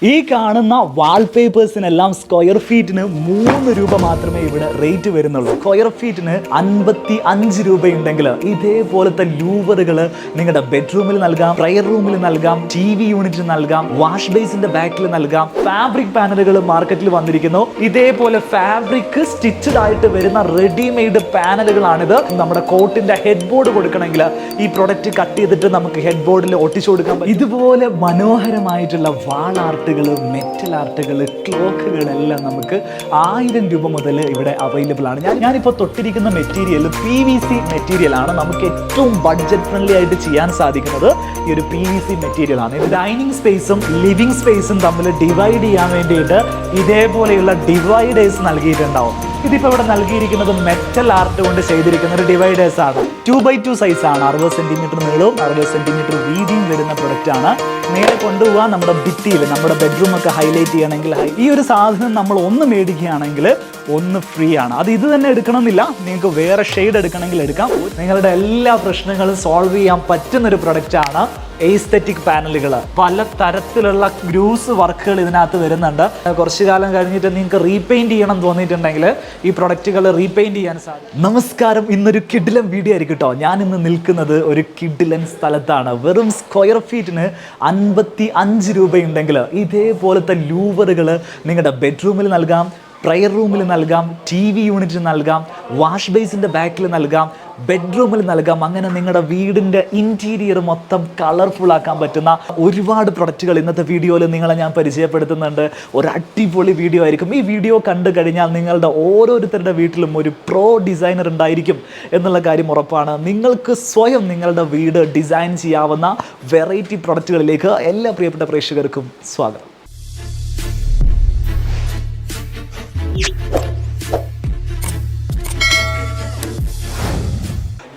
ഈ കാണുന്ന വാൾപേപ്പേഴ്സിനെല്ലാം സ്ക്വയർ ഫീറ്റിന് 3 രൂപ മാത്രമേ ഇവിടെ റേറ്റ് വരുന്നുള്ളൂ. സ്ക്വയർ ഫീറ്റിന് 55 രൂപയുണ്ടെങ്കിൽ ഇതേപോലത്തെ ലൂവറുകൾ നിങ്ങളുടെ ബെഡ്റൂമിൽ നൽകാം, പ്രയർ റൂമിൽ നൽകാം, TV യൂണിറ്റിൽ നൽകാം, വാഷ് ബേസിന്റെ ബാക്കിൽ നൽകാം. ഫാബ്രിക് പാനലുകൾ മാർക്കറ്റിൽ വന്നിരിക്കുന്നു. ഇതേപോലെ ഫാബ്രിക് സ്റ്റിച്ചഡ് ആയിട്ട് വരുന്ന റെഡിമെയ്ഡ് പാനലുകളാണിത്. നമ്മുടെ കോട്ടിന്റെ ഹെഡ് ബോർഡ് കൊടുക്കണമെങ്കിൽ ഈ പ്രൊഡക്റ്റ് കട്ട് ചെയ്തിട്ട് നമുക്ക് ഹെഡ് ബോർഡിൽ ഒട്ടിച്ചു കൊടുക്കാം. ഇതുപോലെ മനോഹരമായിട്ടുള്ള വാൾ ആർട്ടുകൾ, മെറ്റൽ ആർട്ടുകൾ, ക്ലോക്കുകളെല്ലാം നമുക്ക് 1000 രൂപ മുതൽ ഇവിടെ അവൈലബിൾ ആണ്. ഞാനിപ്പോൾ തൊട്ടിരിക്കുന്ന മെറ്റീരിയൽ PVC മെറ്റീരിയൽ ആണ്. നമുക്ക് ഏറ്റവും ബഡ്ജറ്റ് ഫ്രണ്ട്ലി ആയിട്ട് ചെയ്യാൻ സാധിക്കുന്നത് ഈ ഒരു PVC മെറ്റീരിയൽ ആണ്. ഇത് ഡൈനിങ് സ്പേസും ലിവിംഗ് സ്പേസും തമ്മിൽ ഡിവൈഡ് ചെയ്യാൻ വേണ്ടിയിട്ട് ഇതേപോലെയുള്ള ഡിവൈഡേഴ്സ് നൽകിയിട്ടുണ്ടാവും. ഇതിപ്പോൾ ഇവിടെ നൽകിയിരിക്കുന്നത് മെറ്റൽ ആർട്ട് കൊണ്ട് ചെയ്തിരിക്കുന്ന ഒരു ഡിവൈഡേഴ്സ് ആണ്. 2x2 സൈസ് ആണ്. 60 സെന്റിമീറ്റർ നീളവും 60 സെന്റിമീറ്റർ വീതിയും വരുന്ന പ്രൊഡക്റ്റ് ആണ്. നേരെ കൊണ്ടുപോകാൻ നമ്മുടെ ഭിത്തിയിൽ നമ്മുടെ ബെഡ്റൂം ഒക്കെ ഹൈലൈറ്റ് ചെയ്യണമെങ്കിൽ ഈ ഒരു സാധനം നമ്മൾ ഒന്ന് മേടിക്കുകയാണെങ്കിൽ ഒന്ന് ഫ്രീ ആണ്. അത് ഇത് തന്നെ എടുക്കണമെന്നില്ല, നിങ്ങൾക്ക് വേറെ ഷെയ്ഡ് എടുക്കണമെങ്കിൽ എടുക്കാം. നിങ്ങളുടെ എല്ലാ പ്രശ്നങ്ങളും സോൾവ് ചെയ്യാൻ പറ്റുന്നൊരു പ്രൊഡക്റ്റാണ് എസ്തെറ്റിക് പാനലുകൾ. പല തരത്തിലുള്ള ഗ്രൂസ് വർക്കുകൾ ഇതിനകത്ത് വരുന്നുണ്ട്. കുറച്ചു കാലം കഴിഞ്ഞിട്ട് നിങ്ങൾക്ക് റീപെയിൻറ്റ് ചെയ്യണം തോന്നിയിട്ടുണ്ടെങ്കിൽ ഈ പ്രൊഡക്റ്റുകൾ റീപെയിൻറ്റ് ചെയ്യാൻ സാധിക്കും. നമസ്കാരം, ഇന്നൊരു കിഡിലൻ വീഡിയോ ആയിരിക്കും കേട്ടോ. ഞാൻ ഇന്ന് നിൽക്കുന്നത് ഒരു കിഡിലൻ സ്ഥലത്താണ്. വെറും സ്ക്വയർ ഫീറ്റിന് 55 രൂപയുണ്ടെങ്കിൽ ഇതേപോലത്തെ ലൂവറുകൾ നിങ്ങളുടെ ബെഡ്റൂമിൽ നൽകാം, പ്രയർ റൂമിൽ നൽകാം, TV യൂണിറ്റിൽ നൽകാം, വാഷ് ബേസിൻ്റെ ബാക്കിൽ നൽകാം, ബെഡ്റൂമിൽ നൽകാം. അങ്ങനെ നിങ്ങളുടെ വീടിൻ്റെ ഇൻറ്റീരിയർ മൊത്തം കളർഫുൾ ആക്കാൻ പറ്റുന്ന ഒരുപാട് പ്രൊഡക്റ്റുകൾ ഇന്നത്തെ വീഡിയോയിൽ നിങ്ങളെ ഞാൻ പരിചയപ്പെടുത്തുന്നുണ്ട്. ഒരു അടിപൊളി വീഡിയോ ആയിരിക്കും. ഈ വീഡിയോ കണ്ടു കഴിഞ്ഞാൽ നിങ്ങളുടെ ഓരോരുത്തരുടെ വീട്ടിലും ഒരു പ്രോ ഡിസൈനർ ഉണ്ടായിരിക്കും എന്നുള്ള കാര്യം ഉറപ്പാണ്. നിങ്ങൾക്ക് സ്വയം നിങ്ങളുടെ വീട് ഡിസൈൻ ചെയ്യാവുന്ന വെറൈറ്റി പ്രൊഡക്റ്റുകളിലേക്ക് എല്ലാ പ്രിയപ്പെട്ട പ്രേക്ഷകർക്കും സ്വാഗതം.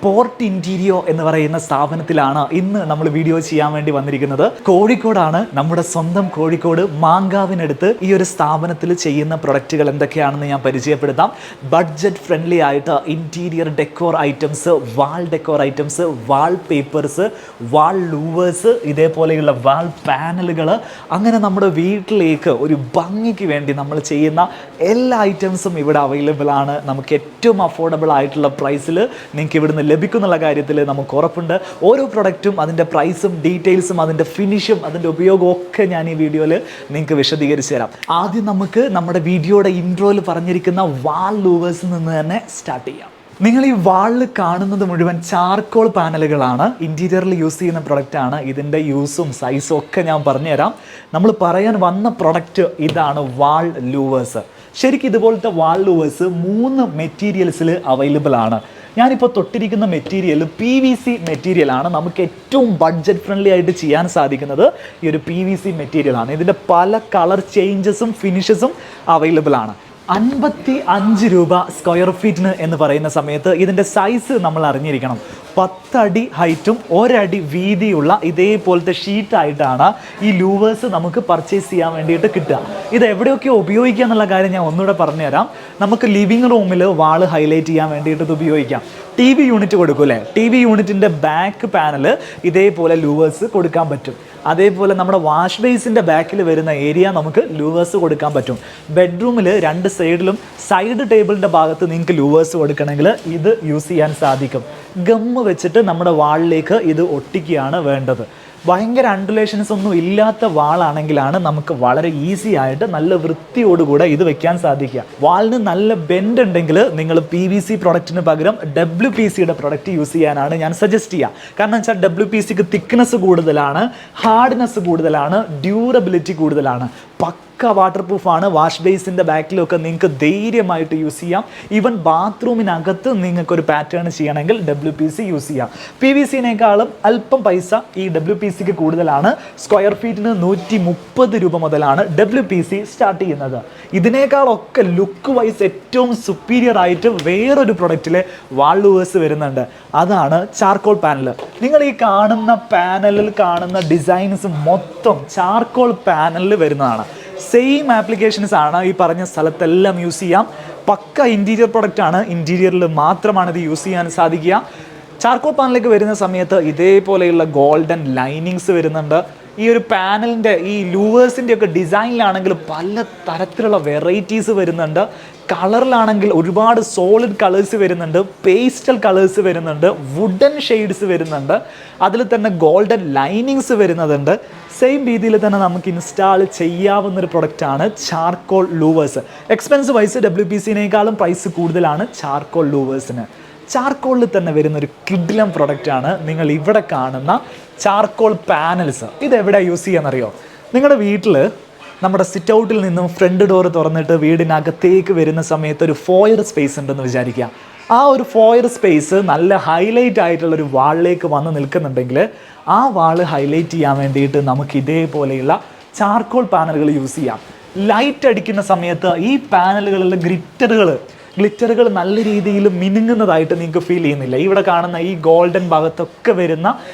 പോർട്ട് ഇൻറ്റീരിയോ എന്ന് പറയുന്ന സ്ഥാപനത്തിലാണ് ഇന്ന് നമ്മൾ വീഡിയോ ചെയ്യാൻ വേണ്ടി വന്നിരിക്കുന്നത്. കോഴിക്കോടാണ്, നമ്മുടെ സ്വന്തം കോഴിക്കോട് മാങ്കാവിനടുത്ത് ഈ ഒരു സ്ഥാപനത്തിൽ ചെയ്യുന്ന പ്രൊഡക്റ്റുകൾ എന്തൊക്കെയാണെന്ന് ഞാൻ പരിചയപ്പെടുത്താം. ബഡ്ജറ്റ് ഫ്രണ്ട്ലി ആയിട്ട് ഇൻറ്റീരിയർ ഡെക്കോർ ഐറ്റംസ്, വാൾ ഡെക്കോർ ഐറ്റംസ്, വാൾ പേപ്പേഴ്സ്, വാൾ ലൂവേഴ്സ്, ഇതേപോലെയുള്ള വാൾ പാനലുകൾ, അങ്ങനെ നമ്മുടെ വീട്ടിലേക്ക് ഒരു ഭംഗിക്ക് വേണ്ടി നമ്മൾ ചെയ്യുന്ന എല്ലാ ഐറ്റംസും ഇവിടെ അവൈലബിൾ ആണ്. നമുക്ക് ഏറ്റവും അഫോർഡബിൾ ആയിട്ടുള്ള പ്രൈസിൽ നിങ്ങൾക്ക് ഇവിടുന്ന് ലഭിക്കുന്നുള്ള കാര്യത്തിൽ നമുക്ക് ഉറപ്പുണ്ട്. ഓരോ പ്രൊഡക്റ്റും അതിൻ്റെ പ്രൈസും ഡീറ്റെയിൽസും അതിൻ്റെ ഫിനിഷും അതിൻ്റെ ഉപയോഗവും ഒക്കെ ഞാൻ ഈ വീഡിയോയിൽ നിങ്ങൾക്ക് വിശദീകരിച്ച് തരാം. ആദ്യം നമുക്ക് നമ്മുടെ വീഡിയോയുടെ ഇൻട്രോയിൽ പറഞ്ഞിരിക്കുന്ന വാൾ ലൂവേഴ്സിൽ നിന്ന് തന്നെ സ്റ്റാർട്ട് ചെയ്യാം. നിങ്ങൾ ഈ വാളിൽ കാണുന്നത് മുഴുവൻ ചാർക്കോൾ പാനലുകളാണ്. ഇൻറ്റീരിയറിൽ യൂസ് ചെയ്യുന്ന പ്രൊഡക്റ്റാണ്. ഇതിൻ്റെ യൂസും സൈസും ഒക്കെ ഞാൻ പറഞ്ഞുതരാം. നമ്മൾ പറയാൻ വന്ന പ്രൊഡക്റ്റ് ഇതാണ്, വാൾ ലൂവേഴ്സ്. ശരിക്കും ഇതുപോലത്തെ വാൾ ലൂവേഴ്സ് 3 മെറ്റീരിയൽസിൽ അവൈലബിൾ ആണ്. ഞാനിപ്പോൾ തൊട്ടിരിക്കുന്ന മെറ്റീരിയൽ PVC മെറ്റീരിയലാണ്. നമുക്ക് ഏറ്റവും ബഡ്ജറ്റ് ഫ്രണ്ട്ലി ആയിട്ട് ചെയ്യാൻ സാധിക്കുന്നത് ഈ ഒരു PVC മെറ്റീരിയലാണ്. ഇതിൻ്റെ പല കളർ ചേഞ്ചസും ഫിനിഷസും അവൈലബിൾ ആണ്. 55 രൂപ സ്ക്വയർ ഫീറ്റിന് എന്ന് പറയുന്ന സമയത്ത് ഇതിൻ്റെ സൈസ് നമ്മൾ അറിഞ്ഞിരിക്കണം. 10 അടി ഹൈറ്റും 1 അടി വീതിയുള്ള ഇതേപോലത്തെ ഷീറ്റായിട്ടാണ് ഈ ലൂവേഴ്സ് നമുക്ക് പർച്ചേസ് ചെയ്യാൻ വേണ്ടിയിട്ട് കിട്ടുക. ഇത് എവിടെയൊക്കെ ഉപയോഗിക്കുക എന്നുള്ള കാര്യം ഞാൻ ഒന്നുകൂടെ പറഞ്ഞുതരാം. നമുക്ക് ലിവിങ് റൂമിൽ വാള് ഹൈലൈറ്റ് ചെയ്യാൻ വേണ്ടിയിട്ട് ഇത് ഉപയോഗിക്കാം. TV യൂണിറ്റ് കൊടുക്കൂലേ, TV യൂണിറ്റിൻ്റെ ബാക്ക് പാനൽ ഇതേപോലെ ലൂവേഴ്സ് കൊടുക്കാൻ പറ്റും. അതേപോലെ നമ്മുടെ വാഷ് ബേസിൻ്റെ ബാക്കിൽ വരുന്ന ഏരിയ നമുക്ക് ലൂവേഴ്സ് കൊടുക്കാൻ പറ്റും. ബെഡ്റൂമിൽ 2 സൈഡിലും സൈഡ് ടേബിളിൻ്റെ ഭാഗത്ത് നിങ്ങൾക്ക് ലൂവേഴ്സ് കൊടുക്കണമെങ്കിൽ ഇത് യൂസ് ചെയ്യാൻ സാധിക്കും. ഗമ്മ് വെച്ചിട്ട് നമ്മുടെ വാളിലേക്ക് ഇത് ഒട്ടിക്കുകയാണ് വേണ്ടത്. ഭയങ്കര അണ്ടുലേഷൻസ് ഒന്നും ഇല്ലാത്ത വാളാണെങ്കിലാണ് നമുക്ക് വളരെ ഈസി ആയിട്ട് നല്ല വൃത്തിയോടുകൂടെ ഇത് വെക്കാൻ സാധിക്കുക. വാളിന് നല്ല ബെൻഡ് ഉണ്ടെങ്കിൽ നിങ്ങൾ PVC പ്രൊഡക്റ്റിന് പകരം WPCയുടെ പ്രൊഡക്റ്റ് യൂസ് ചെയ്യാനാണ് ഞാൻ സജസ്റ്റ് ചെയ്യുക. കാരണം വെച്ചാൽ WPCക്ക് തിക്നെസ് കൂടുതലാണ്, ഹാർഡ്നെസ് കൂടുതലാണ്, ഡ്യൂറബിലിറ്റി കൂടുതലാണ്. വാട്ടർ പ്രൂഫാണ്. വാഷ് ബേസിൻ്റെ ബാക്കിലൊക്കെ നിങ്ങൾക്ക് ധൈര്യമായിട്ട് യൂസ് ചെയ്യാം. ഈവൻ ബാത്റൂമിനകത്ത് നിങ്ങൾക്കൊരു പാറ്റേൺ ചെയ്യണമെങ്കിൽ WPC യൂസ് ചെയ്യാം. PVCനേക്കാളും അല്പം പൈസ ഈ WPCക്ക് കൂടുതലാണ്. സ്ക്വയർ ഫീറ്റിന് 130 രൂപ മുതലാണ് WPC സ്റ്റാർട്ട് ചെയ്യുന്നത്. ഇതിനേക്കാളൊക്കെ ലുക്ക് വൈസ് ഏറ്റവും സുപ്പീരിയർ ആയിട്ട് വേറൊരു പ്രൊഡക്റ്റിലെ വാൾ ലൂവേഴ്സ് വരുന്നുണ്ട്. അതാണ് ചാർക്കോൾ പാനൽ. നിങ്ങൾ ഈ കാണുന്ന പാനലിൽ കാണുന്ന ഡിസൈൻസ് മൊത്തം ചാർക്കോൾ പാനലിൽ വരുന്നതാണ്. സെയിം ആപ്ലിക്കേഷൻസ് ആണ് ഈ പറഞ്ഞ സ്ഥലത്തെല്ലാം യൂസ് ചെയ്യാം. പക്ക ഇൻറ്റീരിയർ പ്രൊഡക്റ്റ് ആണ്. ഇൻറ്റീരിയറിൽ മാത്രമാണ് ഇത് യൂസ് ചെയ്യാൻ സാധിക്കുക. ചാർക്കോൾ പാനിലേക്ക് വരുന്ന സമയത്ത് ഇതേപോലെയുള്ള ഗോൾഡൻ ലൈനിങ്സ് വരുന്നുണ്ട്. ഈ ഒരു പാനലിൻ്റെ ഈ ലൂവേഴ്സിൻ്റെ ഒക്കെ ഡിസൈനിലാണെങ്കിൽ പല തരത്തിലുള്ള വെറൈറ്റീസ് വരുന്നുണ്ട്. കളറിലാണെങ്കിൽ ഒരുപാട് സോളിഡ് കളേഴ്സ് വരുന്നുണ്ട്, പേസ്റ്റൽ കളേഴ്സ് വരുന്നുണ്ട്, വുഡൻ ഷെയ്ഡ്സ് വരുന്നുണ്ട്, അതിൽ തന്നെ ഗോൾഡൻ ലൈനിങ്സ് വരുന്നതുണ്ട്. സെയിം രീതിയിൽ തന്നെ നമുക്ക് ഇൻസ്റ്റാൾ ചെയ്യാവുന്നൊരു പ്രൊഡക്റ്റാണ് ചാർക്കോൾ ലൂവേഴ്സ്. എക്സ്പെൻസ് വൈസ് WPCനേക്കാളും പ്രൈസ് കൂടുതലാണ് ചാർക്കോൾ ലൂവേഴ്സിന്. ചാർക്കോളിൽ തന്നെ വരുന്നൊരു കിഡിലം പ്രൊഡക്റ്റാണ് നിങ്ങൾ ഇവിടെ കാണുന്ന ചാർക്കോൾ പാനൽസ്. ഇതെവിടെ യൂസ് ചെയ്യാന്നറിയോ? നിങ്ങളുടെ വീട്ടിൽ നമ്മുടെ സിറ്റ് ഔട്ടിൽ നിന്നും ഫ്രണ്ട് ഡോർ തുറന്നിട്ട് വീടിനകത്തേക്ക് വരുന്ന സമയത്ത് ഒരു ഫോയർ സ്പേസ് ഉണ്ടെന്ന് വിചാരിക്കുക. ആ ഒരു ഫോയർ സ്പേസ് നല്ല ഹൈലൈറ്റ് ആയിട്ടുള്ളൊരു വാളിലേക്ക് വന്ന് നിൽക്കുന്നുണ്ടെങ്കിൽ ആ വാള് ഹൈലൈറ്റ് ചെയ്യാൻ വേണ്ടിയിട്ട് നമുക്ക് ഇതേപോലെയുള്ള ചാർക്കോൾ പാനലുകൾ യൂസ് ചെയ്യാം. ലൈറ്റ് അടിക്കുന്ന സമയത്ത് ഈ പാനലുകളിലെ ഗ്ലിറ്ററുകൾ നല്ല രീതിയിൽ മിനുങ്ങുന്നതായിട്ട് നിങ്ങൾക്ക് ഫീൽ ചെയ്യുന്നില്ല? ഇവിടെ കാണുന്ന ഈ ഗോൾഡൻ ഭാഗത്തൊക്കെ വരുന്ന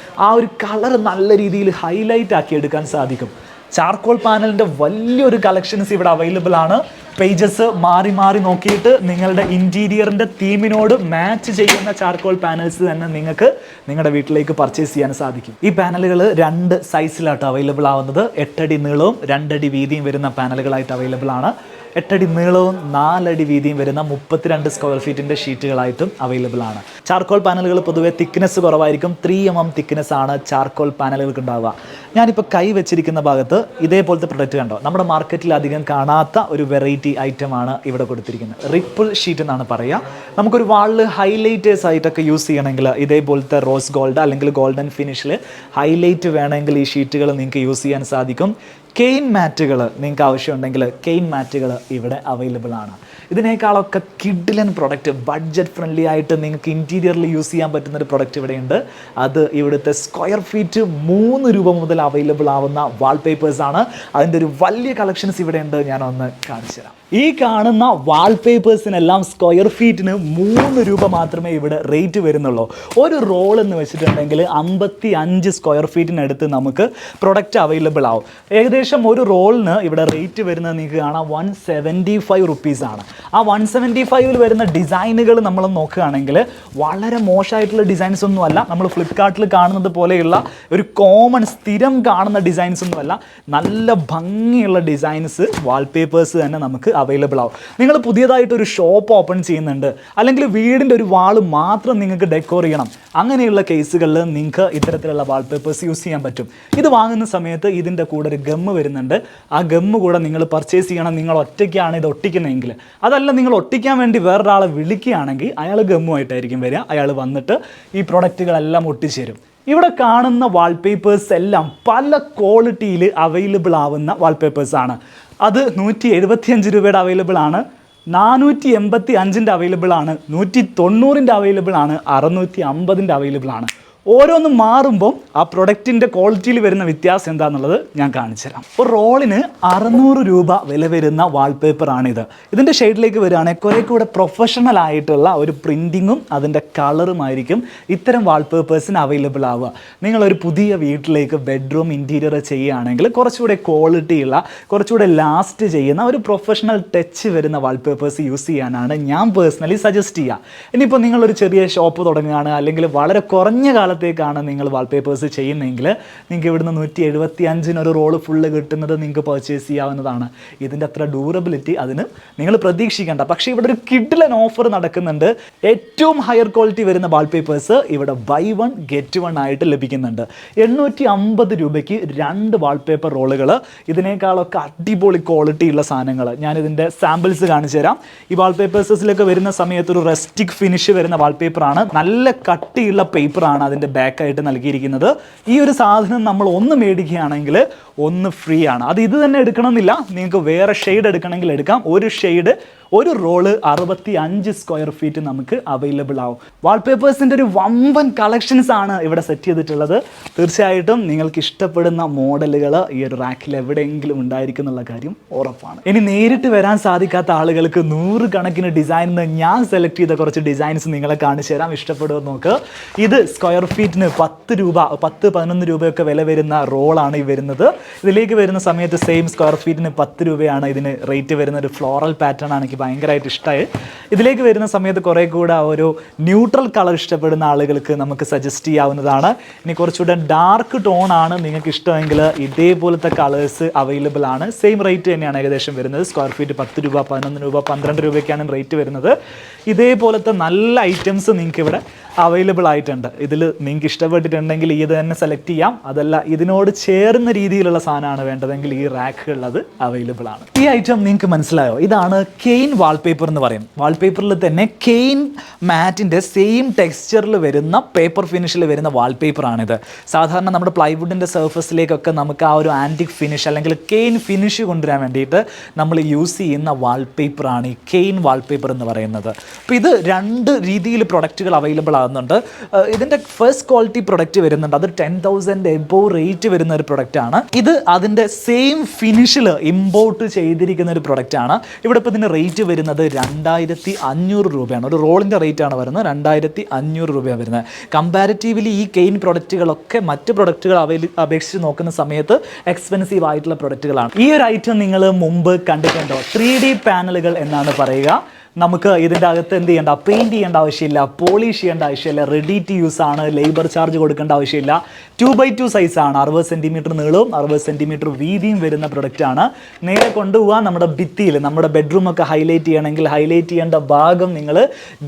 ആ ഒരു കളർ നല്ല രീതിയിൽ ഹൈലൈറ്റ് ആക്കി എടുക്കാൻ സാധിക്കും. ചാർക്കോൾ പാനലിൻ്റെ വലിയൊരു കളക്ഷൻസ് ഇവിടെ അവൈലബിൾ ആണ്. പേജസ് മാറി മാറി നോക്കിയിട്ട് നിങ്ങളുടെ ഇൻറ്റീരിയറിൻ്റെ തീമിനോട് മാച്ച് ചെയ്യുന്ന ചാർക്കോൾ പാനൽസ് തന്നെ നിങ്ങൾക്ക് നിങ്ങളുടെ വീട്ടിലേക്ക് പർച്ചേസ് ചെയ്യാൻ സാധിക്കും. ഈ പാനലുകൾ 2 സൈസിലായിട്ട് അവൈലബിൾ ആവുന്നത്. 8 അടി നീളവും 2 അടി വീതിയും വരുന്ന പാനലുകളായിട്ട് അവൈലബിൾ ആണ്. 8 അടി നീളവും 4 അടി വീതിയും വരുന്ന 32 സ്ക്വയർ ഫീറ്റിൻ്റെ ഷീറ്റുകളായിട്ടും അവൈലബിൾ ആണ്. ചാർക്കോൾ പാനലുകൾ പൊതുവെ തിക്നെസ് കുറവായിരിക്കും. 3mm തിക്നെസ് ആണ് ചാർക്കോൾ പാനലുകൾക്ക് ഉണ്ടാവുക. ഞാനിപ്പോൾ കൈ വെച്ചിരിക്കുന്ന ഭാഗത്ത് ഇതേപോലത്തെ പ്രൊഡക്റ്റ് കണ്ടോ? നമ്മുടെ മാർക്കറ്റിൽ അധികം കാണാത്ത ഒരു വെറൈറ്റി ഐറ്റമാണ് ഇവിടെ കൊടുത്തിരിക്കുന്നത്. റിപ്പിൾ ഷീറ്റ് എന്നാണ് പറയുക. നമുക്കൊരു വാളിൽ ഹൈലൈറ്റേഴ്സ് ആയിട്ടൊക്കെ യൂസ് ചെയ്യണമെങ്കിൽ ഇതേപോലത്തെ റോസ് ഗോൾഡ് അല്ലെങ്കിൽ ഗോൾഡൻ ഫിനിഷിൽ ഹൈലൈറ്റ് വേണമെങ്കിൽ ഈ ഷീറ്റുകൾ നിങ്ങൾക്ക് യൂസ് ചെയ്യാൻ സാധിക്കും. കെയിൻ മാറ്റുകൾ നിങ്ങൾക്ക് ആവശ്യമുണ്ടെങ്കിൽ കെയിൻ മാറ്റുകൾ ഇവിടെ അവൈലബിൾ ആണ്. ഇതിനേക്കാളൊക്കെ കിഡിലൻ പ്രൊഡക്റ്റ്, ബഡ്ജറ്റ് ഫ്രണ്ട്ലി ആയിട്ട് നിങ്ങൾക്ക് ഇൻറ്റീരിയറിൽ യൂസ് ചെയ്യാൻ പറ്റുന്നൊരു പ്രൊഡക്റ്റ് ഇവിടെയുണ്ട്. അത് ഇവിടുത്തെ സ്ക്വയർ ഫീറ്റ് 3 രൂപ മുതൽ അവൈലബിൾ ആവുന്ന വാൾപേപ്പേഴ്സാണ്. അതിൻ്റെ ഒരു വലിയ കളക്ഷൻസ് ഇവിടെയുണ്ട്. ഞാനൊന്ന് കാണിച്ചു തരാം. ഈ കാണുന്ന വാൾപേപ്പേഴ്സിനെല്ലാം സ്ക്വയർ ഫീറ്റിന് 3 രൂപ മാത്രമേ ഇവിടെ റേറ്റ് വരുന്നുള്ളൂ. ഒരു റോൾ എന്ന് വെച്ചിട്ടുണ്ടെങ്കിൽ 55 സ്ക്വയർ ഫീറ്റിനടുത്ത് നമുക്ക് പ്രൊഡക്റ്റ് അവൈലബിൾ ആവും. ഏകദേശം ഒരു റോളിന് ഇവിടെ റേറ്റ് വരുന്നത് നിങ്ങൾക്ക് കാണാം 175 റുപ്പീസാണ്. ആ 175 വരുന്ന ഡിസൈനുകൾ നമ്മൾ നോക്കുകയാണെങ്കിൽ വളരെ മോശമായിട്ടുള്ള ഡിസൈൻസ് ഒന്നുമല്ല. നമ്മൾ ഫ്ലിപ്കാർട്ടിൽ കാണുന്നത് പോലെയുള്ള ഒരു കോമൺ സ്ഥിരം കാണുന്ന ഡിസൈൻസ് ഒന്നുമല്ല. നല്ല ഭംഗിയുള്ള ഡിസൈൻസ് വാൾപേപ്പേഴ്സ് തന്നെ നമുക്ക് അവൈലബിൾ ആവും. നിങ്ങൾ പുതിയതായിട്ടൊരു ഷോപ്പ് ഓപ്പൺ ചെയ്യുന്നുണ്ട്, അല്ലെങ്കിൽ വീടിൻ്റെ ഒരു വാള് മാത്രം നിങ്ങൾക്ക് ഡെക്കോർ ചെയ്യണം, അങ്ങനെയുള്ള കേസുകളിൽ നിങ്ങൾക്ക് ഇത്തരത്തിലുള്ള വാൾപേപ്പേഴ്സ് യൂസ് ചെയ്യാൻ പറ്റും. ഇത് വാങ്ങുന്ന സമയത്ത് ഇതിൻ്റെ കൂടെ ഒരു ഗമ്മ് വരുന്നുണ്ട്. ആ ഗമ്മ് കൂടെ നിങ്ങൾ പർച്ചേസ് ചെയ്യണം. നിങ്ങൾ ഒറ്റയ്ക്കാണ് ഇത് ഒട്ടിക്കുന്നതെങ്കിൽ. അതല്ല, നിങ്ങൾ ഒട്ടിക്കാൻ വേണ്ടി വേറൊരാളെ വിളിക്കുകയാണെങ്കിൽ അയാൾ ഗമ്മുമായിട്ടായിരിക്കും വരിക. അയാൾ വന്നിട്ട് ഈ പ്രൊഡക്റ്റുകളെല്ലാം ഒട്ടിച്ചേരും. ഇവിടെ കാണുന്ന വാൾപേപ്പേഴ്സ് എല്ലാം പല ക്വാളിറ്റിയിൽ അവൈലബിൾ ആവുന്ന വാൾപേപ്പേഴ്സാണ്. അത് 175 രൂപയുടെ അവൈലബിൾ ആണ്, 485 അവൈലബിൾ ആണ്, 190 അവൈലബിൾ ആണ്, 650 അവൈലബിൾ ആണ്. ഓരോന്നും മാറുമ്പോൾ ആ പ്രൊഡക്റ്റിൻ്റെ ക്വാളിറ്റിയിൽ വരുന്ന വ്യത്യാസം എന്താണെന്നുള്ളത് ഞാൻ കാണിച്ചു തരാം. ഒരു റോളിന് 600 രൂപ വില വരുന്ന വാൾപേപ്പറാണിത്. ഇതിൻ്റെ ഷെയ്ഡിലേക്ക് വരികയാണെങ്കിൽ കുറേ കൂടെ പ്രൊഫഷണൽ ആയിട്ടുള്ള ഒരു പ്രിൻറ്റിങ്ങും അതിൻ്റെ കളറുമായിരിക്കും ഇത്തരം വാൾപേപ്പേഴ്സിന് അവൈലബിൾ ആവുക. നിങ്ങളൊരു പുതിയ വീട്ടിലേക്ക് ബെഡ്റൂം ഇൻറ്റീരിയർ ചെയ്യുകയാണെങ്കിൽ കുറച്ചുകൂടെ ക്വാളിറ്റിയുള്ള, കുറച്ചുകൂടെ ലാസ്റ്റ് ചെയ്യുന്ന ഒരു പ്രൊഫഷണൽ ടച്ച് വരുന്ന വാൾപേപ്പേഴ്സ് യൂസ് ചെയ്യാനാണ് ഞാൻ പേഴ്സണലി സജസ്റ്റ് ചെയ്യുക. ഇനിയിപ്പോൾ നിങ്ങളൊരു ചെറിയ ഷോപ്പ് തുടങ്ങുകയാണ്, അല്ലെങ്കിൽ വളരെ കുറഞ്ഞ കാലത്തേക്കാണ് നിങ്ങൾ വാൾപേപ്പേഴ്സ് ചെയ്യുന്നതെങ്കിൽ നിങ്ങൾക്ക് ഇവിടുന്ന് 175 ഒരു റോള് ഫുള്ള് കിട്ടുന്നത് നിങ്ങൾക്ക് പർച്ചേസ് ചെയ്യാവുന്നതാണ്. ഇതിൻ്റെ അത്ര ഡ്യൂറബിലിറ്റി അതിന് നിങ്ങൾ പ്രതീക്ഷിക്കേണ്ട. പക്ഷേ ഇവിടെ ഒരു കിഡിലൻ ഓഫർ നടക്കുന്നുണ്ട്. ഏറ്റവും ഹയർ ക്വാളിറ്റി വരുന്ന വാൾപേപ്പേഴ്സ് ഇവിടെ ബൈ 1 ഗെറ്റ് 1 ആയിട്ട് ലഭിക്കുന്നുണ്ട്. 850 രൂപയ്ക്ക് 2 വാൾപേപ്പർ റോളുകൾ, ഇതിനേക്കാളൊക്കെ അടിപൊളി ക്വാളിറ്റി ഉള്ള സാധനങ്ങൾ. ഞാനിതിൻ്റെ സാമ്പിൾസ് കാണിച്ചു തരാം. ഈ വാൾപേപ്പേഴ്സിലൊക്കെ വരുന്ന സമയത്ത് ഒരു റെസ്റ്റിക് ഫിനിഷ് വരുന്ന വാൾപേപ്പറാണ്. നല്ല കട്ടിയുള്ള പേപ്പറാണ് അതിൻ്റെ ബാക്കായിട്ട് നൽകിയിരിക്കുന്നത്. ഈ ഒരു സാധനം നമ്മൾ ഒന്ന് മേടിക്കുകയാണെങ്കിൽ ഒന്ന് ഫ്രീ ആണ്. അത് ഇത് തന്നെ എടുക്കണമെന്നില്ല, നിങ്ങൾക്ക് വേറെ ഷെയ്ഡ് എടുക്കണമെങ്കിൽ എടുക്കാം. ഒരു ഷെയ്ഡ്, ഒരു റോള് 65 സ്ക്വയർ ഫീറ്റ് നമുക്ക് അവൈലബിൾ ആവും. വാൾപേപ്പേഴ്സിൻ്റെ ഒരു വമ്പൻ കളക്ഷൻസ് ആണ് ഇവിടെ സെറ്റ് ചെയ്തിട്ടുള്ളത്. തീർച്ചയായിട്ടും നിങ്ങൾക്ക് ഇഷ്ടപ്പെടുന്ന മോഡലുകൾ ഈ ഒരു റാക്കിൽ എവിടെയെങ്കിലും ഉണ്ടായിരിക്കും എന്നുള്ള കാര്യം ഉറപ്പാണ്. ഇനി നേരിട്ട് വരാൻ സാധിക്കാത്ത ആളുകൾക്ക് 100 കണക്കിന് ഡിസൈനിൽ ഞാൻ സെലക്ട് ചെയ്ത കുറച്ച് ഡിസൈൻസ് നിങ്ങളെ കാണിച്ചു തരാം. ഇഷ്ടപ്പെടുമെന്ന് നോക്ക്. ഇത് സ്ക്വയർ ഫീറ്റിന് 10 രൂപ 10-11 രൂപയൊക്കെ വില വരുന്ന റോളാണ് ഈ വരുന്നത്. ഇതിലേക്ക് വരുന്ന സമയത്ത് സെയിം സ്ക്വയർ ഫീറ്റിന് 10 രൂപയാണ് ഇതിന് റേറ്റ് വരുന്ന ഒരു ഫ്ലോറൽ പാറ്റേൺ ആണ് എനിക്ക് ഭയങ്കരമായിട്ട് ഇഷ്ടമായി. ഇതിലേക്ക് വരുന്ന സമയത്ത് കുറേ കൂടെ ഒരു ന്യൂട്രൽ കളർ ഇഷ്ടപ്പെടുന്ന ആളുകൾക്ക് നമുക്ക് സജസ്റ്റ് ചെയ്യാവുന്നതാണ്. ഇനി കുറച്ചുകൂടെ ഡാർക്ക് ടോൺ ആണ് നിങ്ങൾക്ക് ഇഷ്ടമെങ്കിൽ ഇതേപോലത്തെ കളേഴ്സ് അവൈലബിൾ ആണ്. സെയിം റേറ്റ് തന്നെയാണ് ഏകദേശം വരുന്നത്. സ്ക്വയർ ഫീറ്റ് 10 രൂപ 11 രൂപ 12 രൂപയ്ക്കാണ് റേറ്റ് വരുന്നത്. ഇതേപോലത്തെ നല്ല ഐറ്റംസ് നിങ്ങൾക്ക് ഇവിടെ അവൈലബിൾ ആയിട്ടുണ്ട്. ഇതിൽ നിങ്ങൾക്ക് ഇഷ്ടപ്പെട്ടിട്ടുണ്ടെങ്കിൽ ഇത് തന്നെ സെലക്ട് ചെയ്യാം. അതല്ല ഇതിനോട് ചേർന്ന രീതിയിലുള്ള സാധനമാണ് വേണ്ടതെങ്കിൽ ഈ റാക്കുകളിൽ അത് അവൈലബിൾ ആണ്. ഈ ഐറ്റം നിങ്ങൾക്ക് മനസ്സിലായോ? ഇതാണ് കെയിൻ വാൾപേപ്പർ എന്ന് പറയും. വാൾപേപ്പറിൽ തന്നെ കെയിൻ മാറ്റിൻ്റെ സെയിം ടെക്സ്ചറിൽ വരുന്ന പേപ്പർ ഫിനിഷിൽ വരുന്ന വാൾപേപ്പറാണിത്. സാധാരണ നമ്മുടെ പ്ലൈവുഡിൻ്റെ സർഫസിലേക്കൊക്കെ നമുക്ക് ആ ഒരു ആൻറ്റിക് ഫിനിഷ് അല്ലെങ്കിൽ കെയിൻ ഫിനിഷ് കൊണ്ടുവരാൻ വേണ്ടിയിട്ട് നമ്മൾ യൂസ് ചെയ്യുന്ന വാൾപേപ്പറാണ് ഈ കെയിൻ വാൾപേപ്പർ എന്ന് പറയുന്നത്. അപ്പോൾ ഇത് 2 രീതിയിൽ പ്രൊഡക്റ്റുകൾ അവൈലബിൾ ആകുന്നുണ്ട്. ഇതിൻ്റെ ഫസ്റ്റ് ക്വാളിറ്റി പ്രൊഡക്റ്റ് വരുന്നുണ്ട്. അത് 10,000 എബോവ് റേറ്റ് വരുന്ന ഒരു പ്രൊഡക്റ്റാണ്. ഇത് അതിൻ്റെ സെയിം ഫിനിഷിൽ ഇമ്പോർട്ട് ചെയ്തിരിക്കുന്ന ഒരു പ്രൊഡക്റ്റാണ്. ഇവിടെ ഇപ്പോൾ ഇതിൻ്റെ റേറ്റ് വരുന്നത് 2500 രൂപയാണ്. ഒരു റോളിൻ്റെ റേറ്റ് ആണ് വരുന്നത്. 2500 രൂപയാണ് വരുന്നത്. കമ്പാരിറ്റീവ്ലി ഈ കെയിൻ പ്രൊഡക്റ്റുകളൊക്കെ മറ്റ് പ്രൊഡക്റ്റുകൾ അപേക്ഷിച്ച് നോക്കുന്ന സമയത്ത് എക്സ്പെൻസീവ് ആയിട്ടുള്ള പ്രൊഡക്റ്റുകളാണ്. ഈ ഒരു ഐറ്റം നിങ്ങൾ മുമ്പ് കണ്ടിട്ടുണ്ടോ? 3D പാനലുകൾ എന്നാണ് പറയുക. നമുക്ക് ഇതിൻ്റെ അകത്ത് എന്ത് ചെയ്യേണ്ട, പെയിൻറ്റ് ചെയ്യേണ്ട ആവശ്യമില്ല, പോളിഷ് ചെയ്യേണ്ട ആവശ്യമില്ല, റെഡി ടു യൂസ് ആണ്, ലേബർ ചാർജ് കൊടുക്കേണ്ട ആവശ്യമില്ല. 2x2 സൈസാണ്, 60 സെൻറ്റിമീറ്റർ നീളവും 60 സെൻറ്റിമീറ്റർ വീതിയും വരുന്ന പ്രൊഡക്റ്റാണ്. നേരെ കൊണ്ടുപോകാൻ നമ്മുടെ ഭിത്തിയിൽ നമ്മുടെ ബെഡ്റൂമൊക്കെ ഹൈലൈറ്റ് ചെയ്യണമെങ്കിൽ ഹൈലൈറ്റ് ചെയ്യേണ്ട ഭാഗം നിങ്ങൾ